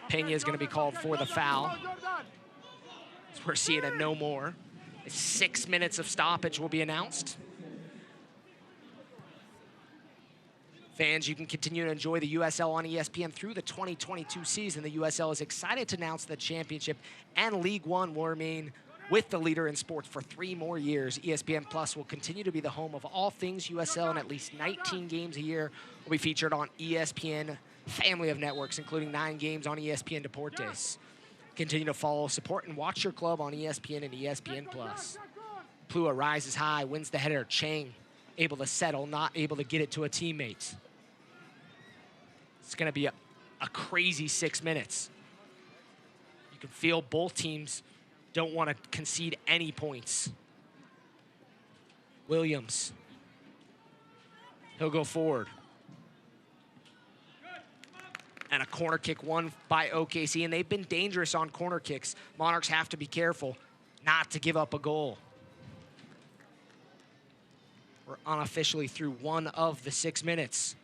Pena is going to be called for the foul. We're seeing a no more. 6 minutes of stoppage will be announced. Fans, you can continue to enjoy the USL on ESPN through the 2022 season. The USL is excited to announce the championship and League One will remain with the leader in sports for 3 more years. ESPN Plus will continue to be the home of all things USL, and at least 19 games a year will be featured on ESPN family of networks, including 9 games on ESPN Deportes. Continue to follow, support, and watch your club on ESPN and ESPN Plus. Plua rises high, wins the header. Chang able to settle, not able to get it to a teammate. It's going to be a crazy 6 minutes. You can feel both teams don't want to concede any points. Williams. He'll go forward. And a corner kick won by OKC, and they've been dangerous on corner kicks. Monarchs have to be careful not to give up a goal. We're unofficially through 1 of the 6 minutes.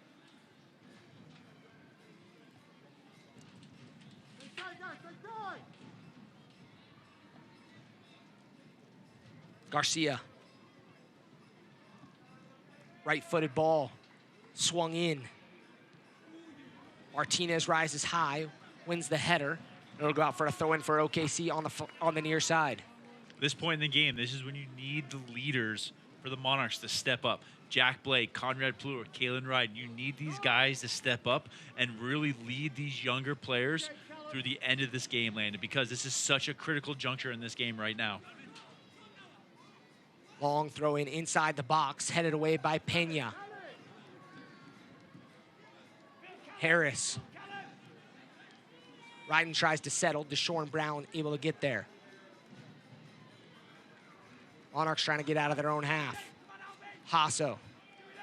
Garcia. Right-footed ball, swung in. Martinez rises high, wins the header. It'll go out for a throw-in for OKC on the near side. At this point in the game, this is when you need the leaders for the Monarchs to step up. Jack Blake, Conrad Plua, Kalen Ryan. You need these guys to step up and really lead these younger players through the end of this game, Landon, because this is such a critical juncture in this game right now. Long throw in inside the box, headed away by Pena. Harris. Ryden tries to settle. Deshaun Brown able to get there. Monarchs trying to get out of their own half. Hasso.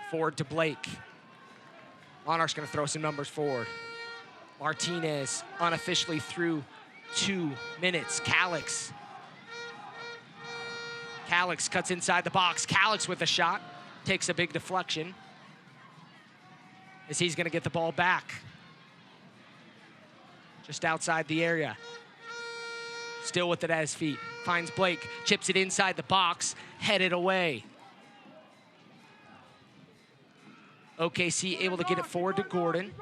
Forward to Blake. Monarchs going to throw some numbers forward. Martinez unofficially through 2 minutes. Calix. Calix cuts inside the box. Calix with a shot. Takes a big deflection. As he's going to get the ball back. Just outside the area. Still with it at his feet. Finds Blake. Chips it inside the box. Headed away. OKC able to get it forward to Gordon.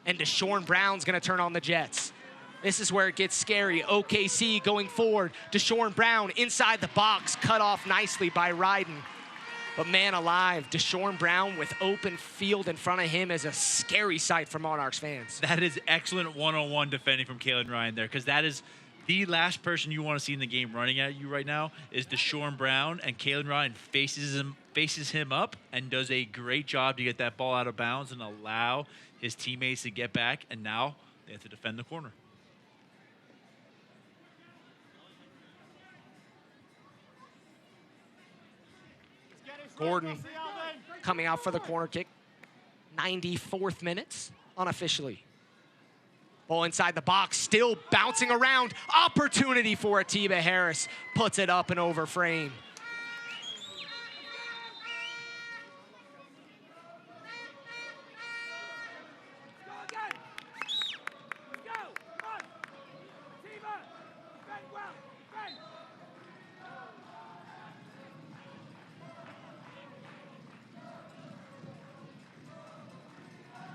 And Deshaun Brown's going to turn on the Jets. This is where it gets scary. OKC going forward. Deshaun Brown inside the box. Cut off nicely by Ryden. But man alive, Deshaun Brown with open field in front of him is a scary sight for Monarchs fans. That is excellent one-on-one defending from Kalen Ryan there, because that is the last person you want to see in the game running at you right now is Deshaun Brown, and Kalen Ryan faces him up and does a great job to get that ball out of bounds and allow his teammates to get back, and now they have to defend the corner. Gordon coming out for the corner kick. 94th minutes, unofficially. Ball inside the box, still bouncing around. Opportunity for Atiba Harris. Puts it up and over frame.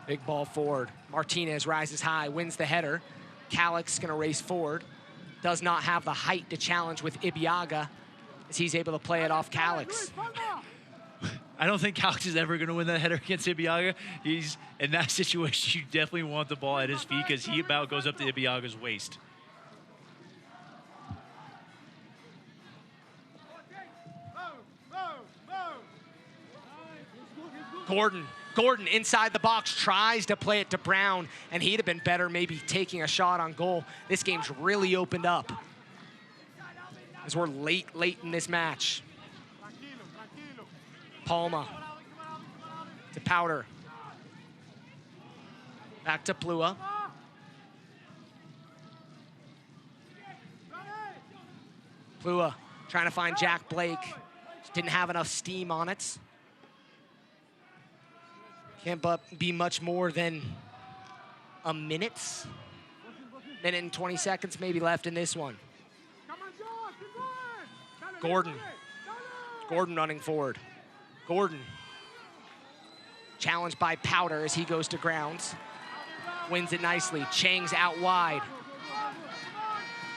Big ball forward. Martinez rises high, wins the header. Calix gonna race forward. Does not have the height to challenge with Ibiaga as he's able to play it off Calix. I don't think Calix is ever gonna win that header against Ibiaga. He's in that situation, you definitely want the ball at his feet because he about goes up to Ibiaga's waist. Gordon inside the box, tries to play it to Brown, and he'd have been better maybe taking a shot on goal. This game's really opened up as we're late in this match. Palma to Powder. Back to Plua. Plua trying to find Jack Blake. Just didn't have enough steam on it. Can't be much more than a minute. Minute and 20 seconds maybe left in this one. Gordon running forward. Gordon challenged by Powder as he goes to grounds. Wins it nicely. Chang's out wide.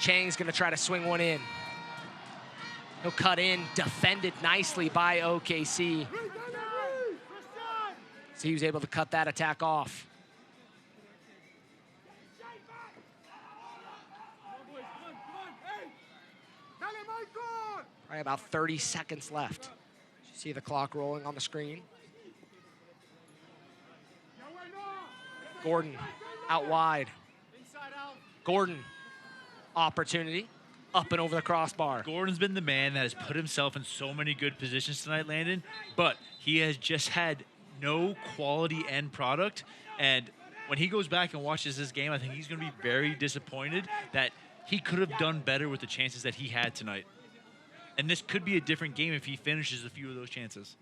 Chang's gonna try to swing one in. He'll cut in, defended nicely by OKC. So he was able to cut that attack off. Probably about 30 seconds left. You see the clock rolling on the screen. Gordon out wide. Gordon, opportunity, up and over the crossbar. Gordon's been the man that has put himself in so many good positions tonight, Landon, but he has just had no quality end product. And when he goes back and watches this game, I think he's going to be very disappointed that he could have done better with the chances that he had tonight. And this could be a different game if he finishes a few of those chances.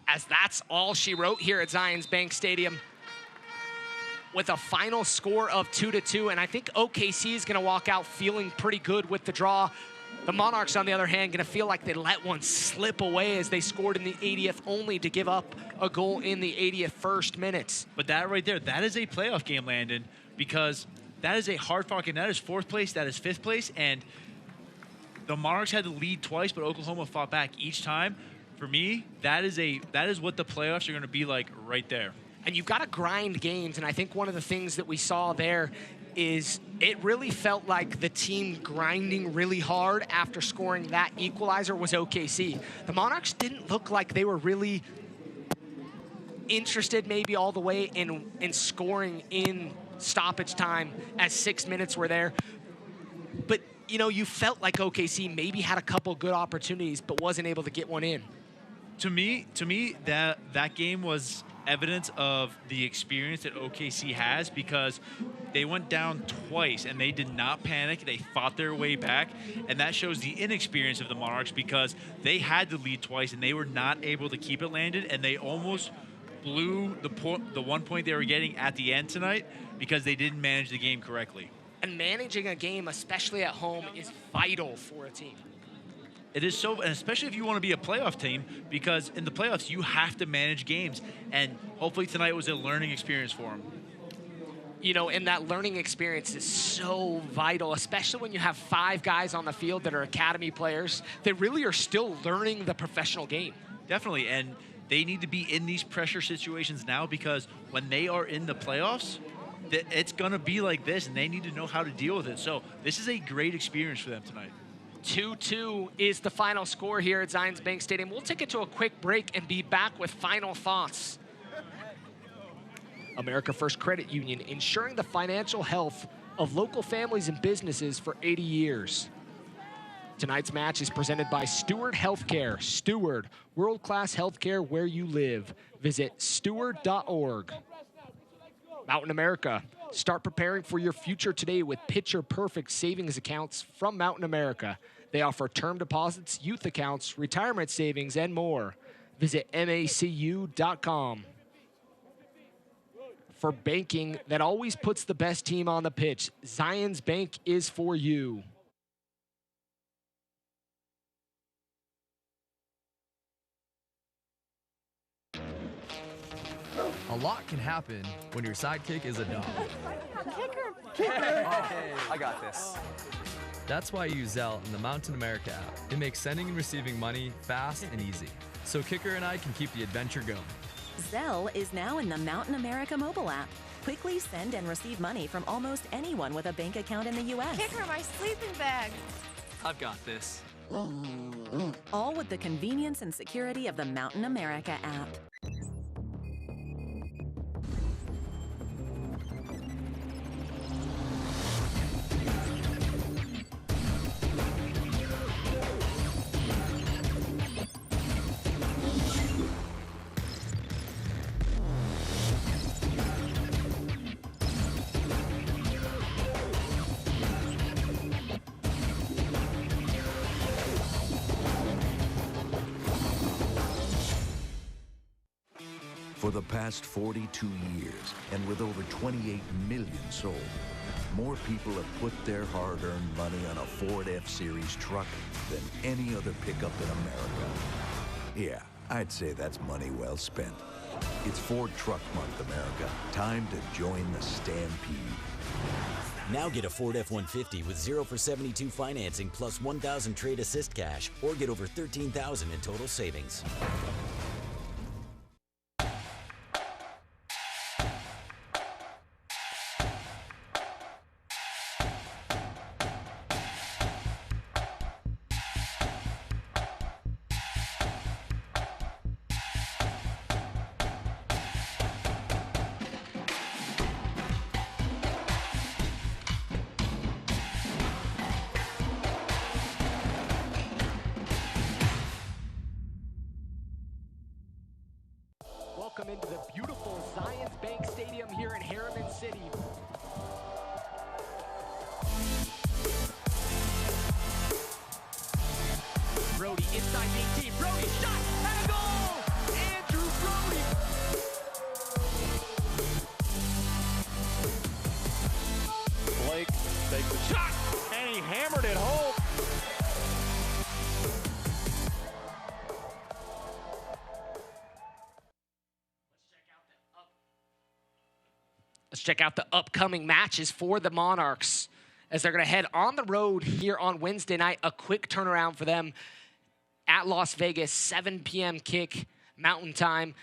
As that's all she wrote here at Zions Bank Stadium with a final score of 2-2. And I think OKC is going to walk out feeling pretty good with the draw. The Monarchs, on the other hand, going to feel like they let one slip away as they scored in the 80th, only to give up a goal in the 81st minutes. But that right there, that is a playoff game, Landon, because that is a hard-fought game. That is 4th place, that is 5th place, and the Monarchs had to lead twice, but Oklahoma fought back each time. For me, that is what the playoffs are going to be like right there. And you've got to grind games, and I think one of the things that we saw there is it really felt like the team grinding really hard after scoring that equalizer was OKC. The Monarchs didn't look like they were really interested maybe all the way in scoring in stoppage time as 6 minutes were there. But, you know, you felt like OKC maybe had a couple good opportunities but wasn't able to get one in. To me, that game was evidence of the experience that OKC has, because they went down twice and they did not panic. They fought their way back, and that shows the inexperience of the Monarchs because they had to lead twice and they were not able to keep it landed, and they almost blew the 1 point they were getting at the end tonight because they didn't manage the game correctly. And managing a game, especially at home, is vital for a team. It is so, and especially if you want to be a playoff team, because in the playoffs, you have to manage games. And hopefully tonight was a learning experience for them. You know, and that learning experience is so vital, especially when you have 5 guys on the field that are academy players that really are still learning the professional game. Definitely, and they need to be in these pressure situations now, because when they are in the playoffs, it's going to be like this, and they need to know how to deal with it. So this is a great experience for them tonight. 2-2 is the final score here at Zions Bank Stadium. We'll take it to a quick break and be back with final thoughts. America First Credit Union, ensuring the financial health of local families and businesses for 80 years. Tonight's match is presented by Steward Healthcare. Steward, world-class healthcare where you live. Visit steward.org. Mountain America. Start preparing for your future today with Picture Perfect savings accounts from Mountain America. They offer term deposits, youth accounts, retirement savings, and more. Visit macu.com. For banking that always puts the best team on the pitch, Zions Bank is for you. A lot can happen when your sidekick is a dog. Kicker! I got this. That's why you use Zelle in the Mountain America app. It makes sending and receiving money fast and easy. So Kicker and I can keep the adventure going. Zelle is now in the Mountain America mobile app. Quickly send and receive money from almost anyone with a bank account in the U.S. Kicker, my sleeping bag. I've got this. All with the convenience and security of the Mountain America app. For the past 42 years, and with over 28 million sold, more people have put their hard-earned money on a Ford F-Series truck than any other pickup in America. Yeah, I'd say that's money well spent. It's Ford Truck Month, America. Time to join the stampede. Now get a Ford F-150 with 0 for 72 financing plus $1,000 trade assist cash, or get over $13,000 in total savings. Welcome into the beautiful Zions Bank Stadium here in Harriman City. Brody inside the 18. Brody shot and a goal! Andrew Brody. Blake takes the shot and he hammered it home. Let's check out the upcoming matches for the Monarchs as they're going to head on the road here on Wednesday night. A quick turnaround for them at Las Vegas, 7 p.m. kick, Mountain Time,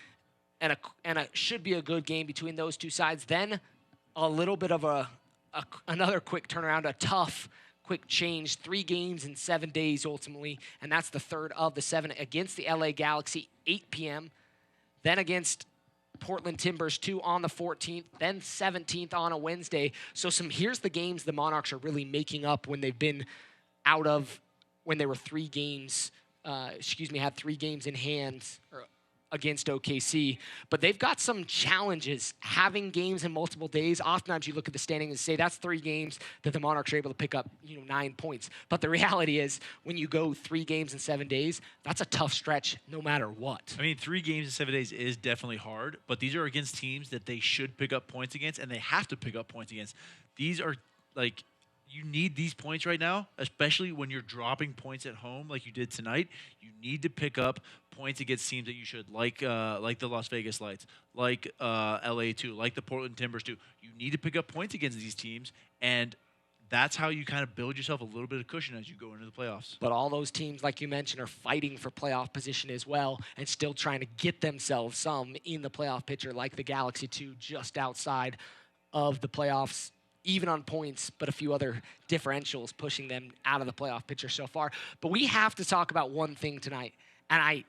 and a should be a good game between those two sides. Then a little bit of another quick turnaround, a tough quick change, 3 games in 7 days ultimately, and that's the third of the 7 against the LA Galaxy, 8 p.m. Then against Portland Timbers 2 on the 14th, then 17th on a Wednesday. So here's the games the Monarchs are really making up when they've been out of, when they were 3 games, had 3 games in hand against OKC. But they've got some challenges having games in multiple days. Oftentimes you look at the standings and say that's 3 games that the Monarchs are able to pick up, 9 points. But the reality is when you go 3 games in 7 days, that's a tough stretch no matter what. I mean, 3 games in 7 days is definitely hard, but these are against teams that they should pick up points against, and they have to pick up points against. These are, like, you need these points right now, especially when you're dropping points at home like you did tonight. You need to pick up points against teams that you should, like the Las Vegas Lights, like LA 2, like the Portland Timbers 2. You need to pick up points against these teams, and that's how you kind of build yourself a little bit of cushion as you go into the playoffs. But all those teams, like you mentioned, are fighting for playoff position as well and still trying to get themselves some in the playoff picture, like the Galaxy 2 just outside of the playoffs, even on points, but a few other differentials pushing them out of the playoff picture so far. But we have to talk about one thing tonight, and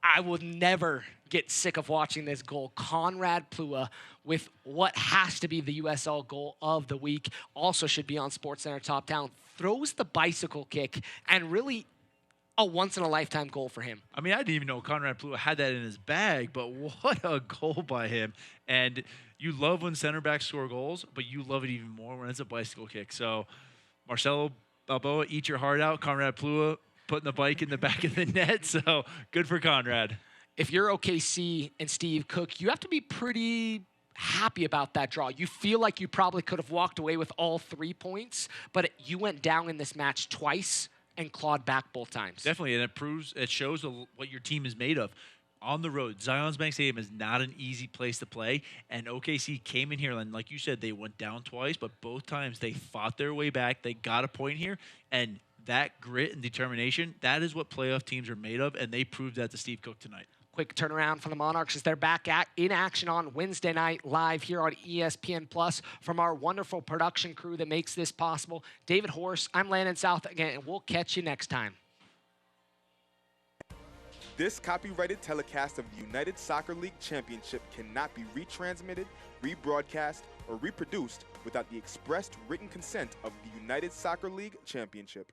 I will never get sick of watching this goal. Conrad Plua with what has to be the USL goal of the week, also should be on SportsCenter Top Down, throws the bicycle kick, and really a once-in-a-lifetime goal for him. I mean, I didn't even know Conrad Plua had that in his bag, but what a goal by him. And you love when center backs score goals, but you love it even more when it's a bicycle kick. So Marcelo Balboa, eat your heart out. Conrad Plua putting the bike in the back of the net. So good for Conrad. If you're OKC and Steve Cook, you have to be pretty happy about that draw. You feel like you probably could have walked away with all 3 points, but you went down in this match twice and clawed back both times. Definitely, and it shows what your team is made of. On the road, Zions Bank Stadium is not an easy place to play, and OKC came in here, and like you said, they went down twice, but both times they fought their way back. They got a point here, and that grit and determination, that is what playoff teams are made of, and they proved that to Steve Cook tonight. Quick turnaround for the Monarchs as they're back in action on Wednesday night live here on ESPN Plus from our wonderful production crew that makes this possible. David Horse, I'm Landon South again, and we'll catch you next time. This copyrighted telecast of the United Soccer League Championship cannot be retransmitted, rebroadcast, or reproduced without the expressed written consent of the United Soccer League Championship.